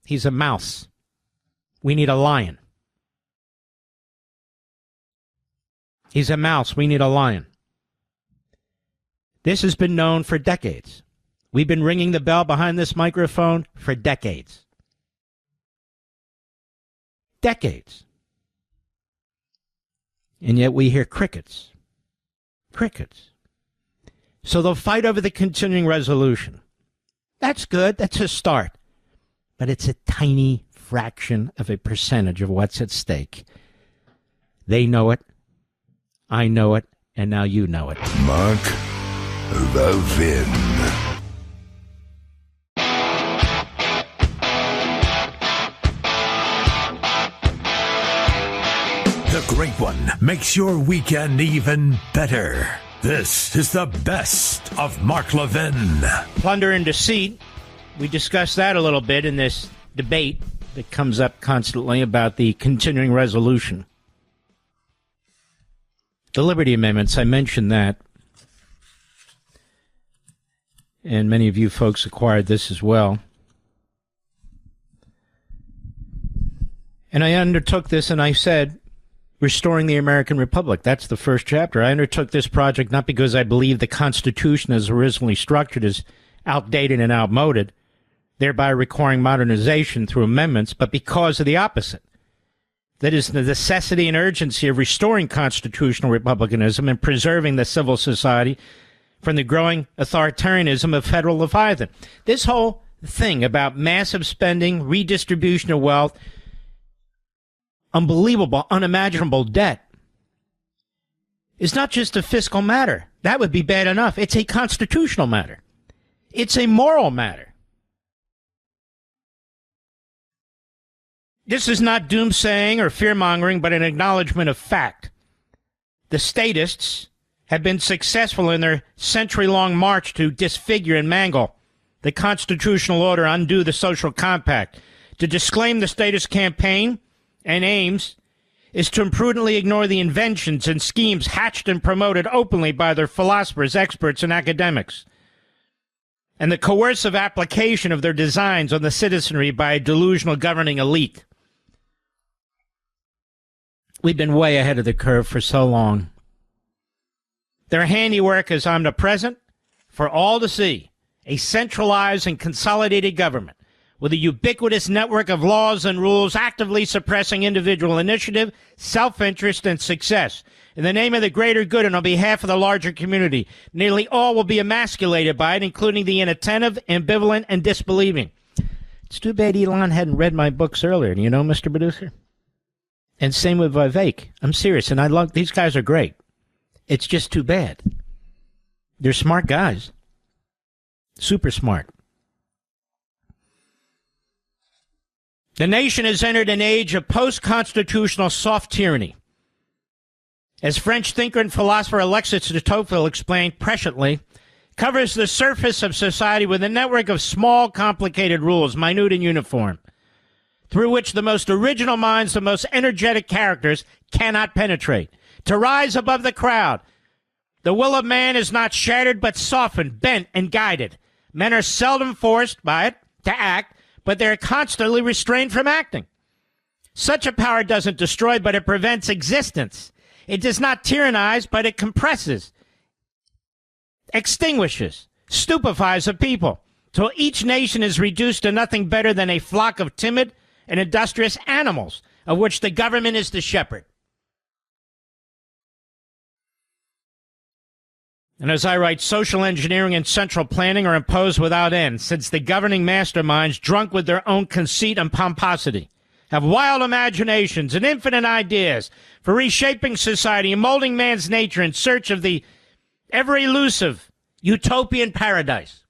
He's a mouse. We need a lion. He's a mouse. We need a lion. This has been known for decades. We've been ringing the bell behind this microphone for decades. Decades. And yet we hear crickets. Crickets. So they'll fight over the continuing resolution. That's good. That's a start. But it's a tiny fraction of a percentage of what's at stake. They know it. I know it, and now you know it. Mark Levin. The Great One makes your weekend even better. This is the best of Mark Levin. Plunder and deceit. We discussed that a little bit in this debate that comes up constantly about the continuing resolution. The Liberty Amendments, I mentioned that. And many of you folks acquired this as well. And I undertook this and I said, Restoring the American Republic. That's the first chapter. I undertook this project not because I believe the Constitution as originally structured is outdated and outmoded, thereby requiring modernization through amendments, but because of the opposite. That is the necessity and urgency of restoring constitutional republicanism and preserving the civil society from the growing authoritarianism of federal Leviathan. This whole thing about massive spending, redistribution of wealth, unbelievable, unimaginable debt is not just a fiscal matter. That would be bad enough. It's a constitutional matter. It's a moral matter. This is not doomsaying or fear-mongering, but an acknowledgement of fact. The statists have been successful in their century-long march to disfigure and mangle the constitutional order, undo the social compact. To disclaim the statist campaign and aims is to imprudently ignore the inventions and schemes hatched and promoted openly by their philosophers, experts, and academics, and the coercive application of their designs on the citizenry by a delusional governing elite. We've been way ahead of the curve for so long. Their handiwork is omnipresent for all to see, a centralized and consolidated government with a ubiquitous network of laws and rules actively suppressing individual initiative, self-interest, and success. In the name of the greater good and on behalf of the larger community, nearly all will be emasculated by it, including the inattentive, ambivalent, and disbelieving. It's too bad Elon hadn't read my books earlier. Do you know, Mr. Producer? And same with Vivek. I'm serious, and I love these guys are great. It's just too bad. They're smart guys. Super smart. The nation has entered an age of post-constitutional soft tyranny. As French thinker and philosopher Alexis de Tocqueville explained presciently, covers the surface of society with a network of small, complicated rules, minute and uniform, through which the most original minds, the most energetic characters cannot penetrate. To rise above the crowd, the will of man is not shattered but softened, bent, and guided. Men are seldom forced by it to act, but they're constantly restrained from acting. Such a power doesn't destroy, but it prevents existence. It does not tyrannize, but it compresses, extinguishes, stupefies a people, till each nation is reduced to nothing better than a flock of timid and industrious animals, of which the government is the shepherd. And as I write, social engineering and central planning are imposed without end, since the governing masterminds, drunk with their own conceit and pomposity, have wild imaginations and infinite ideas for reshaping society and molding man's nature in search of the ever-elusive utopian paradise.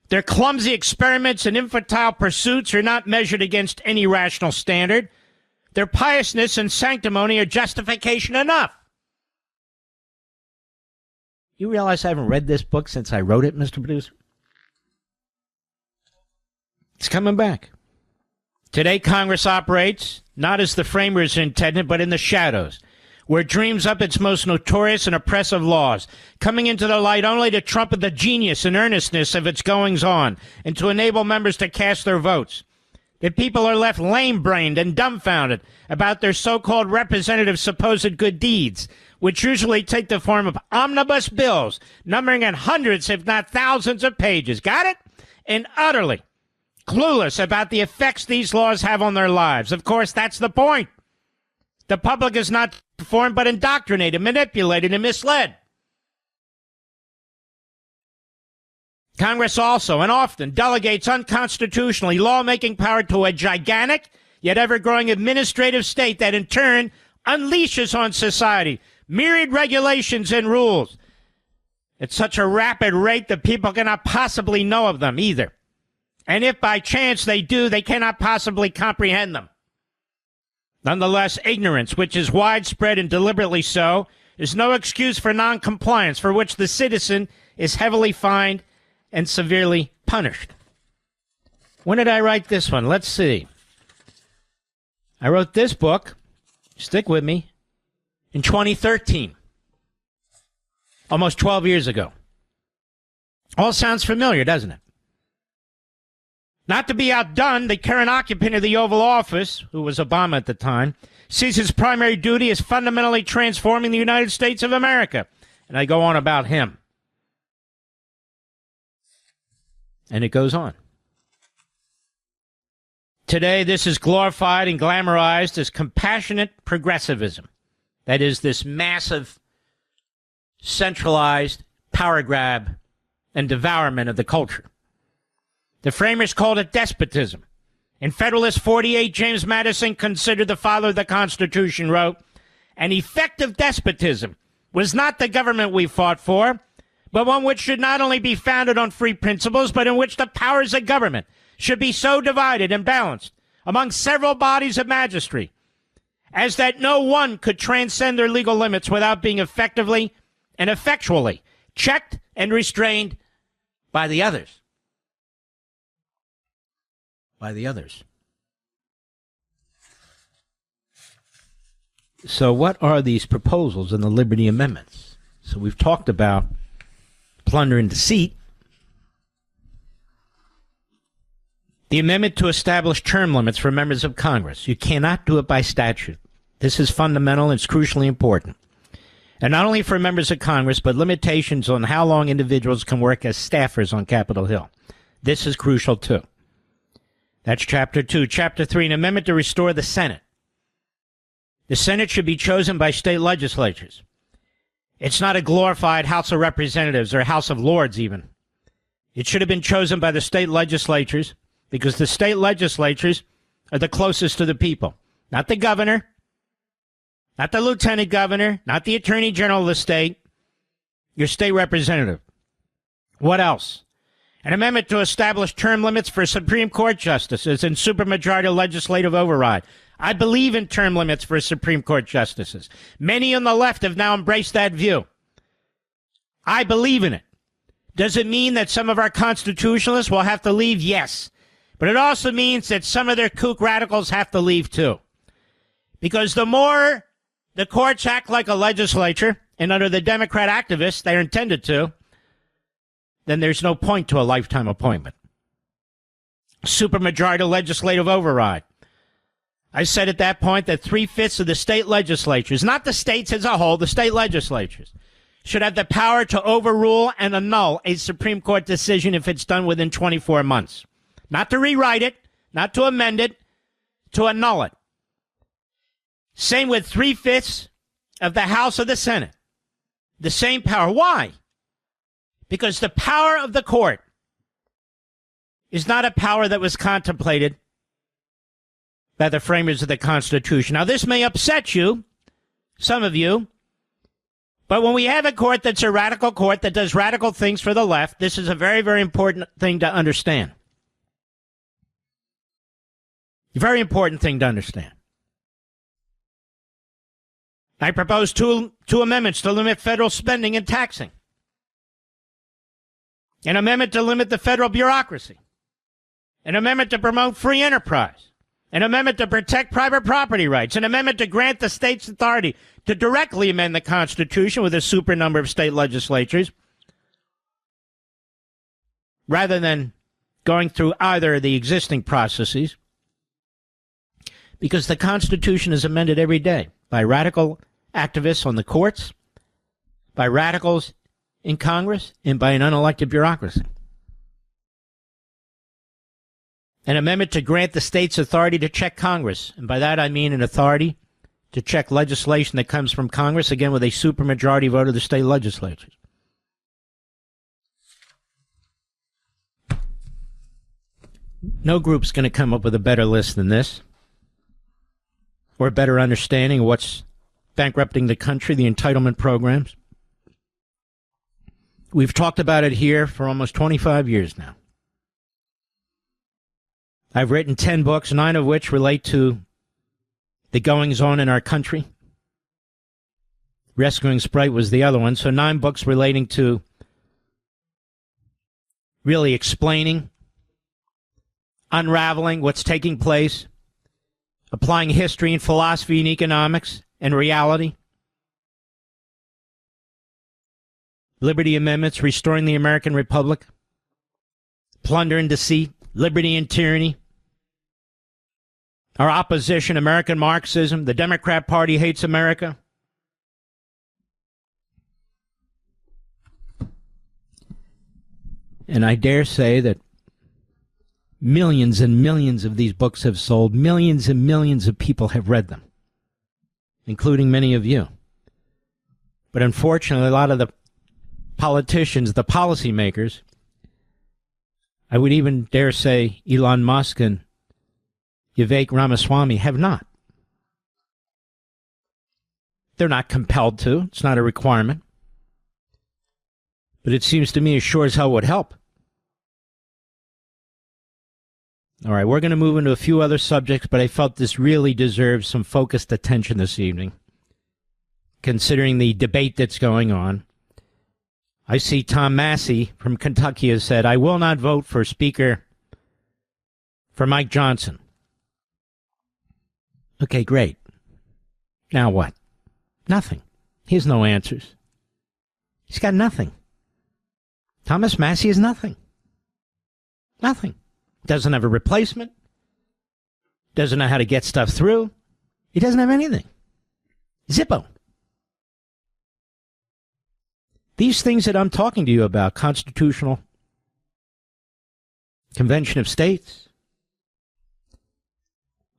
Their clumsy experiments and infantile pursuits are not measured against any rational standard. Their piousness and sanctimony are justification enough. You realize I haven't read this book since I wrote it, Mr. Producer? It's coming back. Today, Congress operates not as the framers intended, but in the shadows, where it dreams up its most notorious and oppressive laws, coming into the light only to trumpet the genius and earnestness of its goings-on and to enable members to cast their votes. The people are left lame-brained and dumbfounded about their so-called representatives' supposed good deeds, which usually take the form of omnibus bills, numbering in hundreds, if not thousands of pages. Got it? And utterly clueless about the effects these laws have on their lives. Of course, that's the point. The public is not informed, but indoctrinated, manipulated, and misled. Congress also and often delegates unconstitutionally lawmaking power to a gigantic yet ever-growing administrative state that in turn unleashes on society myriad regulations and rules at such a rapid rate that people cannot possibly know of them either. And if by chance they do, they cannot possibly comprehend them. Nonetheless, ignorance, which is widespread and deliberately so, is no excuse for noncompliance, for which the citizen is heavily fined and severely punished. When did I write this one? Let's see. I wrote this book, stick with me, in 2013. Almost 12 years ago. All sounds familiar, doesn't it? Not to be outdone, the current occupant of the Oval Office, who was Obama at the time, sees his primary duty as fundamentally transforming the United States of America. And I go on about him. And it goes on. Today, this is glorified and glamorized as compassionate progressivism. That is, this massive, centralized power grab and devourment of the culture. The framers called it despotism. In Federalist 48, James Madison, considered the father of the Constitution, wrote, "An effective despotism was not the government we fought for, but one which should not only be founded on free principles, but in which the powers of government should be so divided and balanced among several bodies of magistracy, as that no one could transcend their legal limits without being effectively and effectually checked and restrained by the others." By the others. So what are these proposals in the Liberty Amendments? So we've talked about plunder and deceit. The amendment to establish term limits for members of Congress. You cannot do it by statute. This is fundamental and it's crucially important. And not only for members of Congress, but limitations on how long individuals can work as staffers on Capitol Hill. This is crucial too. That's Chapter 2. Chapter 3, an amendment to restore the Senate. The Senate should be chosen by state legislatures. It's not a glorified House of Representatives or House of Lords even. It should have been chosen by the state legislatures because the state legislatures are the closest to the people. Not the governor, not the lieutenant governor, not the attorney general of the state, your state representative. What else? An amendment to establish term limits for Supreme Court justices and supermajority legislative override. I believe in term limits for Supreme Court justices. Many on the left have now embraced that view. I believe in it. Does it mean that some of our constitutionalists will have to leave? Yes. But it also means that some of their kook radicals have to leave too. Because the more the courts act like a legislature, and under the Democrat activists they're intended to, then there's no point to a lifetime appointment. Supermajority legislative override. I said at that point that 3/5 of the state legislatures, not the states as a whole, the state legislatures, should have the power to overrule and annul a Supreme Court decision if it's done within 24 months. Not to rewrite it, not to amend it, to annul it. Same with 3/5 of the House of the Senate. The same power. Why? Because the power of the court is not a power that was contemplated by the framers of the Constitution. Now, this may upset you, some of you, but when we have a court that's a radical court that does radical things for the left, this is a very, very important thing to understand. Very important thing to understand. I propose two amendments to limit federal spending and taxing. An amendment to limit the federal bureaucracy. An amendment to promote free enterprise. An amendment to protect private property rights. An amendment to grant the states authority to directly amend the Constitution with a super number of state legislatures, rather than going through either of the existing processes, because the Constitution is amended every day by radical activists on the courts, by radicals in Congress, and by an unelected bureaucracy. An amendment to grant the states authority to check Congress, and by that I mean an authority to check legislation that comes from Congress, again with a supermajority vote of the state legislatures. No group's going to come up with a better list than this, or a better understanding of what's bankrupting the country, the entitlement programs. We've talked about it here for almost 25 years now. I've written 10 books, 9 of which relate to the goings-on in our country. Rescuing Sprite was the other one. So 9 books relating to really explaining, unraveling what's taking place, applying history and philosophy and economics and reality. Liberty Amendments, restoring the American Republic, plunder and deceit, liberty and tyranny, our opposition, American Marxism, the Democrat Party hates America. And I dare say that millions and millions of these books have sold. Millions and millions of people have read them, including many of you. But unfortunately, a lot of the politicians, the policymakers, I would even dare say Elon Musk and Vivek Ramaswamy, have not. They're not compelled to. It's not a requirement. But it seems to me it sure as hell would help. All right, we're going to move into a few other subjects, but I felt this really deserves some focused attention this evening, considering the debate that's going on. I see Tom Massey from Kentucky has said, I will not vote for Speaker for Mike Johnson. Okay, great. Now what? Nothing. He has no answers. He's got nothing. Thomas Massey has nothing. Nothing. Doesn't have a replacement. Doesn't know how to get stuff through. He doesn't have anything. Zippo. These things that I'm talking to you about, constitutional, Convention of States,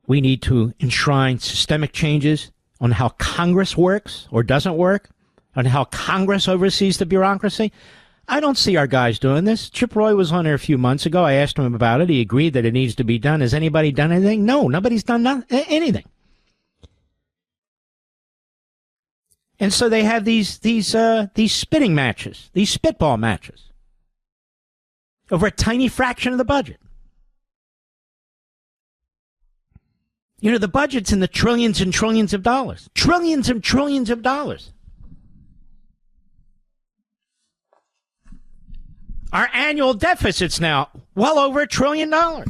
we need to enshrine systemic changes on how Congress works or doesn't work, on how Congress oversees the bureaucracy. I don't see our guys doing this. Chip Roy was on there a few months ago. I asked him about it. He agreed that it needs to be done. Has anybody done anything? No, nobody's done anything. And so they have these spitting matches, these spitball matches over a tiny fraction of the budget. You know, the budget's in the trillions and trillions of dollars. Trillions and trillions of dollars. Our annual deficit's now well over $1 trillion. Mark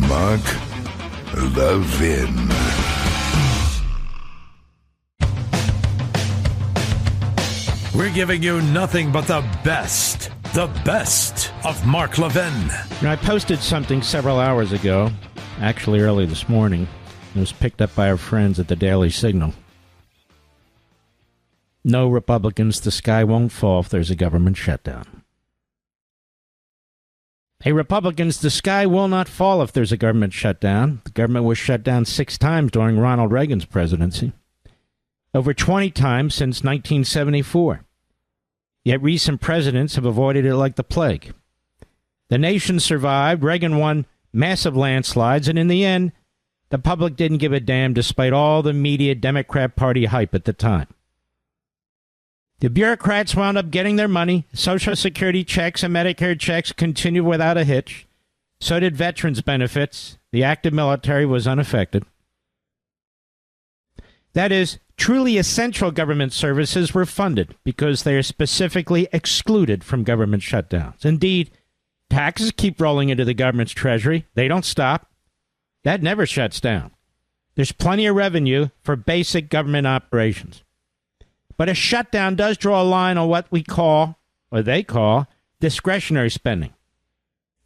Levin. We're giving you nothing but the best of Mark Levin. You know, I posted something several hours ago, actually early this morning. It was picked up by our friends at the Daily Signal. No, Republicans, the sky won't fall if there's a government shutdown. Hey, Republicans, the sky will not fall if there's a government shutdown. The government was shut down 6 times during Ronald Reagan's presidency. Over 20 times since 1974. Yet recent presidents have avoided it like the plague. The nation survived. Reagan won massive landslides, and in the end, the public didn't give a damn despite all the media Democrat Party hype at the time. The bureaucrats wound up getting their money. Social Security checks and Medicare checks continued without a hitch. So did veterans' benefits. The active military was unaffected. That is, truly essential government services were funded because they are specifically excluded from government shutdowns. Indeed, taxes keep rolling into the government's treasury. They don't stop. That never shuts down. There's plenty of revenue for basic government operations. But a shutdown does draw a line on what we call, or they call, discretionary spending.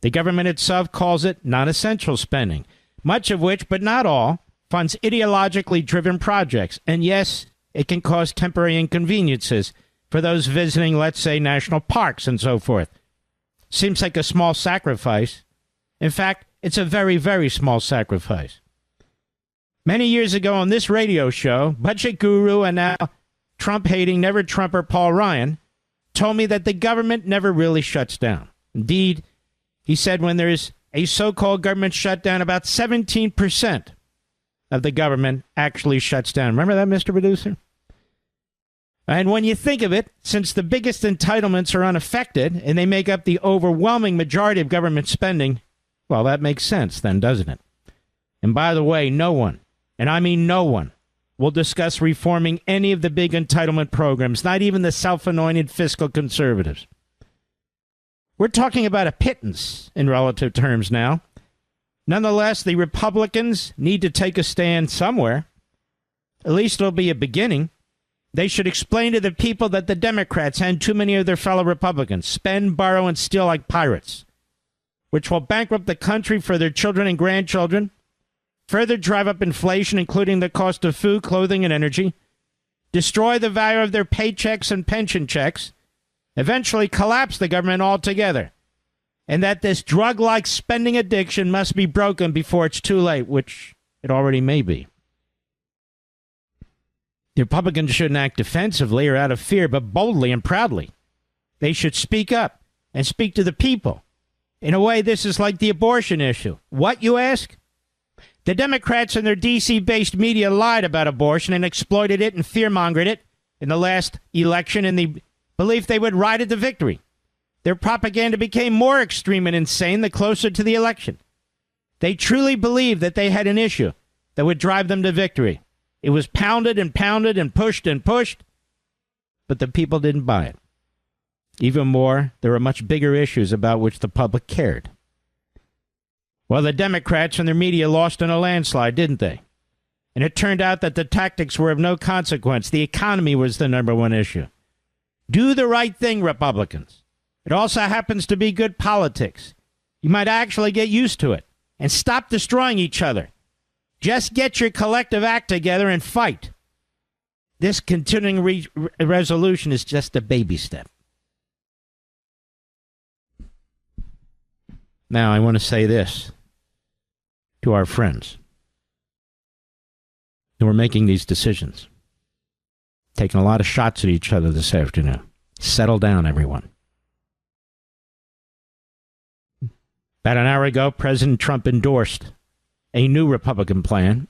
The government itself calls it non-essential spending, much of which, but not all, funds ideologically driven projects. And yes, it can cause temporary inconveniences for those visiting, let's say, national parks and so forth. Seems like a small sacrifice. In fact, it's a very, very small sacrifice. Many years ago on this radio show, budget guru and now Trump-hating never-Trumper Paul Ryan told me that the government never really shuts down. Indeed, he said when there is a so-called government shutdown, about 17% of the government actually shuts down. Remember that, Mr. Producer? And when you think of it, since the biggest entitlements are unaffected and they make up the overwhelming majority of government spending, well, that makes sense then, doesn't it? And by the way, no one, and I mean no one, will discuss reforming any of the big entitlement programs, not even the self-anointed fiscal conservatives. We're talking about a pittance in relative terms now. Nonetheless, the Republicans need to take a stand somewhere. At least it'll be a beginning. They should explain to the people that the Democrats and too many of their fellow Republicans spend, borrow, and steal like pirates, which will bankrupt the country for their children and grandchildren, further drive up inflation, including the cost of food, clothing, and energy, destroy the value of their paychecks and pension checks, eventually collapse the government altogether, and that this drug-like spending addiction must be broken before it's too late, which it already may be. The Republicans shouldn't act defensively or out of fear, but boldly and proudly. They should speak up and speak to the people. In a way, this is like the abortion issue. What, you ask? The Democrats and their D.C.-based media lied about abortion and exploited it and fear-mongered it in the last election in the belief they would ride it to victory. Their propaganda became more extreme and insane the closer to the election. They truly believed that they had an issue that would drive them to victory. It was pounded and pounded and pushed, but the people didn't buy it. Even more, there were much bigger issues about which the public cared. Well, the Democrats and their media lost in a landslide, didn't they? And it turned out that the tactics were of no consequence. The economy was the number one issue. Do the right thing, Republicans. It also happens to be good politics. You might actually get used to it and stop destroying each other. Just get your collective act together and fight. This continuing resolution is just a baby step. Now, I want to say this to our friends who are making these decisions, taking a lot of shots at each other this afternoon. Settle down, everyone. About an hour ago, President Trump endorsed a new Republican plan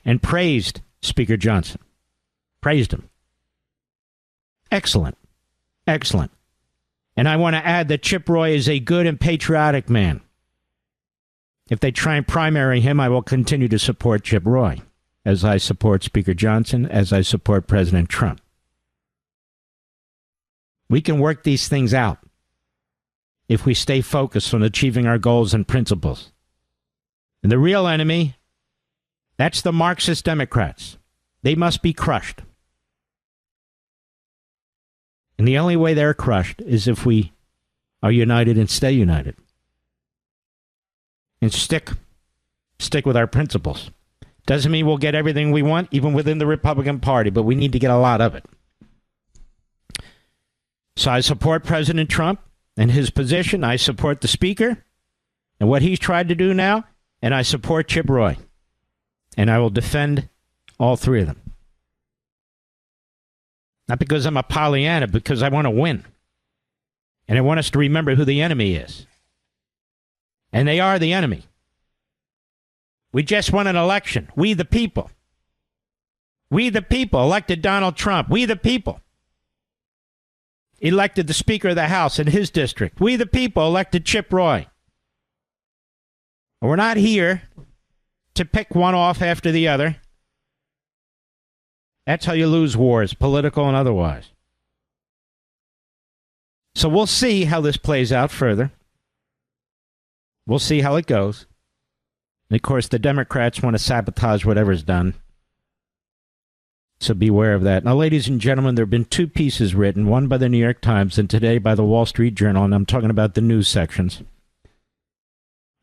and praised Speaker Johnson. Praised him. Excellent. Excellent. And I want to add that Chip Roy is a good and patriotic man. If they try and primary him, I will continue to support Chip Roy, as I support Speaker Johnson, as I support President Trump. We can work these things out if we stay focused on achieving our goals and principles. And the real enemy, that's the Marxist Democrats. They must be crushed. And the only way they're crushed is if we are united and stay united. And stick with our principles. Doesn't mean we'll get everything we want, even within the Republican Party, but we need to get a lot of it. So I support President Trump and his position. I support the Speaker and what he's tried to do now. And I support Chip Roy. And I will defend all three of them. Not because I'm a Pollyanna, because I want to win. And I want us to remember who the enemy is. And they are the enemy. We just won an election. We the people. We the people elected Donald Trump. We the people elected the Speaker of the House in his district. We the people elected Chip Roy. We're not here to pick one off after the other. That's how you lose wars, political and otherwise. So we'll see how this plays out further. We'll see how it goes. And of course, the Democrats want to sabotage whatever's done. So beware of that. Now, ladies and gentlemen, there have been two pieces written, one by the New York Times and today by the Wall Street Journal, and I'm talking about the news sections,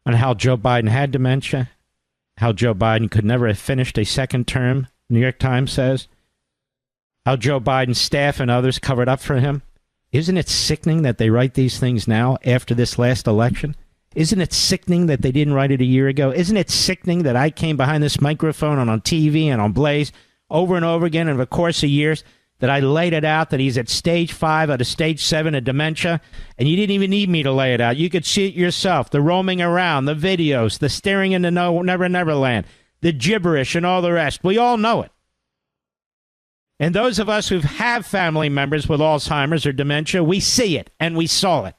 on how Joe Biden had dementia, how Joe Biden could never have finished a second term, New York Times says, how Joe Biden's staff and others covered up for him. Isn't it sickening that they write these things now after this last election? Isn't it sickening that they didn't write it a year ago? Isn't it sickening that I came behind this microphone and on TV and on Blaze over and over again over the course of years, that I laid it out, that he's at stage 5 out of stage 7 of dementia, and you didn't even need me to lay it out. You could see it yourself, the roaming around, the videos, the staring into Never Land, the gibberish and all the rest. We all know it. And those of us who have family members with Alzheimer's or dementia, we see it and we saw it.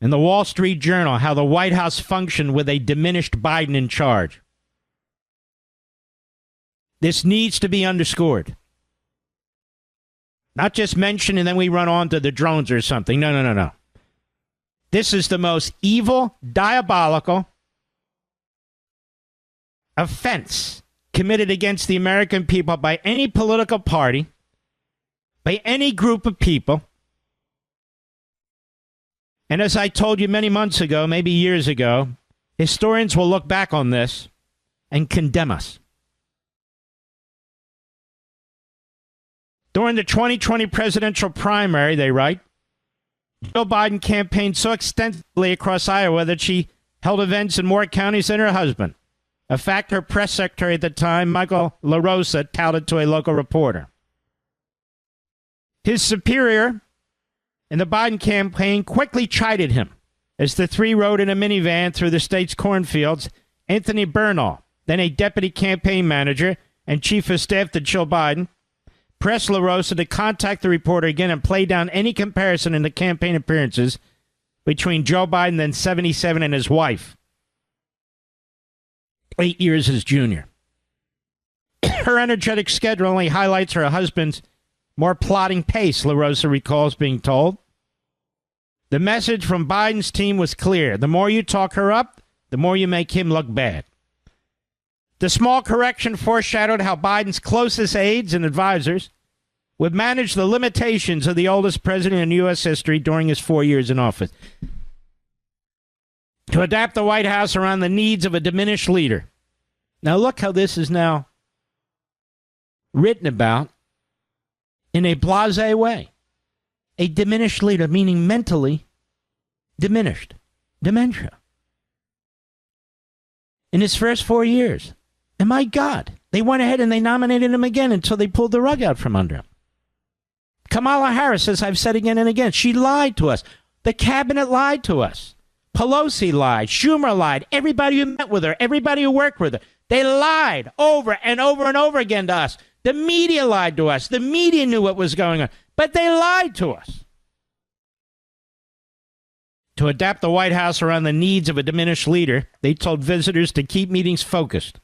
In the Wall Street Journal, how the White House functioned with a diminished Biden in charge. This needs to be underscored. Not just mention and then we run on to the drones or something. No. This is the most evil, diabolical offense committed against the American people by any political party, by any group of people. And as I told you many months ago, maybe years ago, historians will look back on this and condemn us. During the 2020 presidential primary, they write, Joe Biden campaigned so extensively across Iowa that she held events in more counties than her husband, a fact her press secretary at the time, Michael LaRosa, touted to a local reporter. His superior in the Biden campaign quickly chided him as the three rode in a minivan through the state's cornfields. Anthony Bernal, then a deputy campaign manager and chief of staff to Joe Biden, pressed LaRosa to contact the reporter again and play down any comparison in the campaign appearances between Joe Biden, then 77, and his wife, 8 years his junior. Her energetic schedule only highlights her husband's more plodding pace, LaRosa recalls being told. The message from Biden's team was clear. The more you talk her up, the more you make him look bad. The small correction foreshadowed how Biden's closest aides and advisors would manage the limitations of the oldest president in U.S. history during his 4 years in office. To adapt the White House around the needs of a diminished leader. Now look how this is now written about in a blasé way. A diminished leader, meaning mentally diminished. Dementia. In his first 4 years. And my God, they went ahead and they nominated him again until they pulled the rug out from under him. Kamala Harris, as I've said again and again, she lied to us. The cabinet lied to us. Pelosi lied. Schumer lied. Everybody who met with her, everybody who worked with her, they lied over and over and over again to us. The media lied to us. The media knew what was going on, but they lied to us. To adapt the White House around the needs of a diminished leader, they told visitors to keep meetings focused.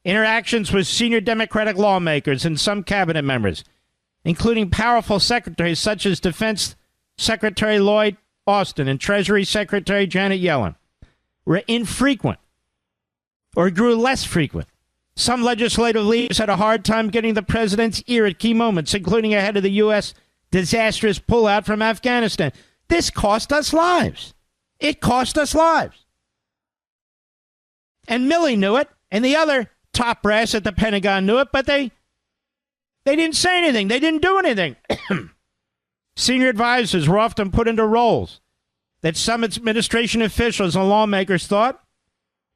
Interactions with senior Democratic lawmakers and some cabinet members, including powerful secretaries such as Defense Secretary Lloyd Austin and Treasury Secretary Janet Yellen, were infrequent or grew less frequent. Some legislative leaders had a hard time getting the president's ear at key moments, including ahead of the U.S. disastrous pullout from Afghanistan. This cost us lives. It cost us lives. And Milley knew it, and the other top brass at the Pentagon knew it, but they didn't say anything. They didn't do anything. Senior advisors were often put into roles that some administration officials and lawmakers thought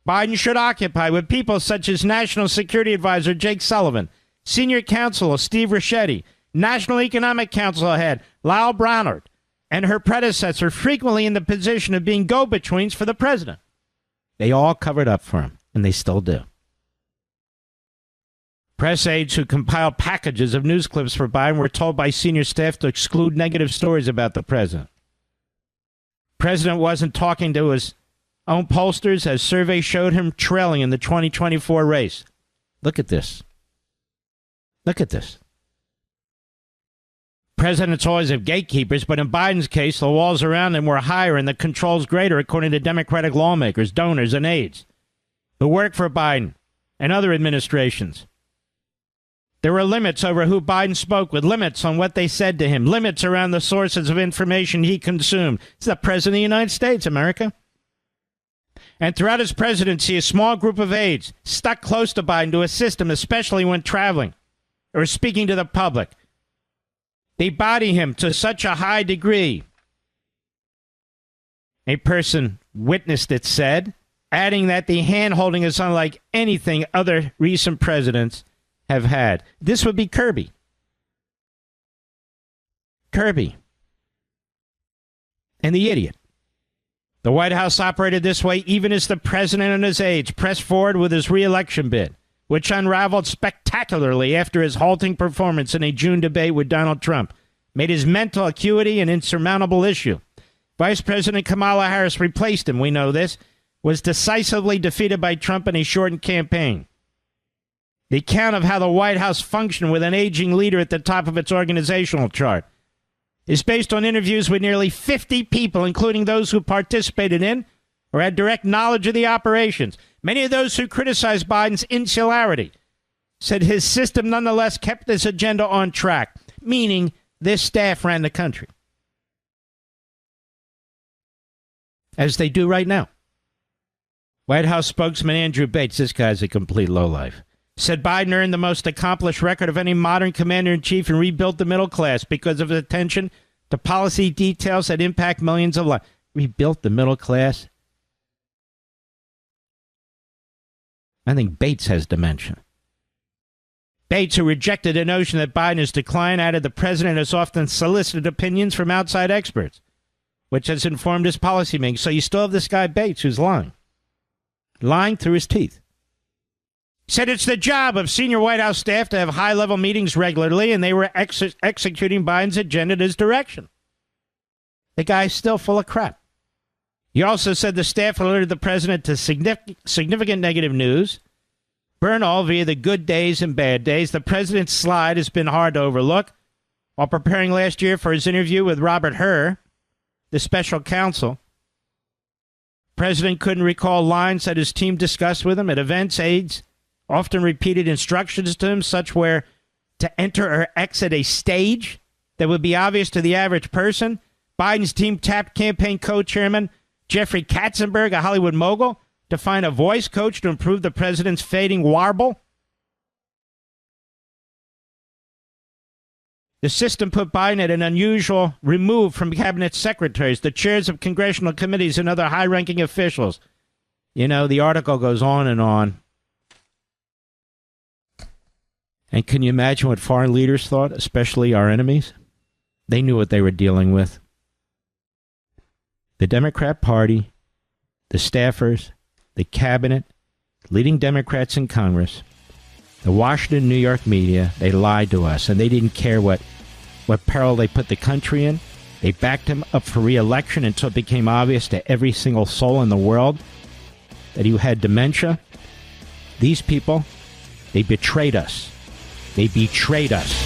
Biden should occupy, with people such as National Security Advisor Jake Sullivan, Senior Counsel Steve Ricchetti, National Economic Council head Lyle Brownard, and her predecessor frequently in the position of being go-betweens for the president. They all covered up for him, and they still do. Press aides who compiled packages of news clips for Biden were told by senior staff to exclude negative stories about the president. The president wasn't talking to his own pollsters, as surveys showed him trailing in the 2024 race. Look at this. Look at this. Presidents always have gatekeepers, but in Biden's case, the walls around him were higher and the controls greater, according to Democratic lawmakers, donors, and aides who work for Biden and other administrations. There were limits over who Biden spoke with, limits on what they said to him, limits around the sources of information he consumed. It's the President of the United States, America. And throughout his presidency, a small group of aides stuck close to Biden to assist him, especially when traveling or speaking to the public. They body him to such a high degree. A person witnessed it said, adding that the hand-holding is unlike anything other recent presidents have had. This would be Kirby. Kirby. And the idiot. The White House operated this way even as the president and his aides pressed forward with his re-election bid, which unraveled spectacularly after his halting performance in a June debate with Donald Trump made his mental acuity an insurmountable issue. Vice President Kamala Harris replaced him, we know this, was decisively defeated by Trump in a shortened campaign. The account of how the White House functioned with an aging leader at the top of its organizational chart is based on interviews with nearly 50 people, including those who participated in or had direct knowledge of the operations. Many of those who criticized Biden's insularity said his system nonetheless kept this agenda on track, meaning this staff ran the country. As they do right now. White House spokesman Andrew Bates, this guy's a complete lowlife, said Biden earned the most accomplished record of any modern commander-in-chief and rebuilt the middle class because of his attention to policy details that impact millions of lives. Rebuilt the middle class? I think Bates has dementia. Bates, who rejected the notion that Biden has declined, added the president has often solicited opinions from outside experts, which has informed his policymaking. So you still have this guy Bates who's lying through his teeth. Said it's the job of senior White House staff to have high-level meetings regularly, and they were executing Biden's agenda in his direction. The guy's still full of crap. He also said the staff alerted the president to significant negative news. Burn all via the good days and bad days. The president's slide has been hard to overlook. While preparing last year for his interview with Robert Hur, the special counsel, the president couldn't recall lines that his team discussed with him at events. Aides often repeated instructions to him, such where to enter or exit a stage that would be obvious to the average person. Biden's team tapped campaign co-chairman Jeffrey Katzenberg, a Hollywood mogul, to find a voice coach to improve the president's fading warble. The system put Biden at an unusual remove from cabinet secretaries, the chairs of congressional committees, and other high-ranking officials. You know, the article goes on and on. And can you imagine what foreign leaders thought, especially our enemies? They knew what they were dealing with. The Democrat Party, the staffers, the cabinet, leading Democrats in Congress, the Washington, New York media, they lied to us, and they didn't care what peril they put the country in. They backed him up for re-election until it became obvious to every single soul in the world that he had dementia. These people, they betrayed us. They betrayed us.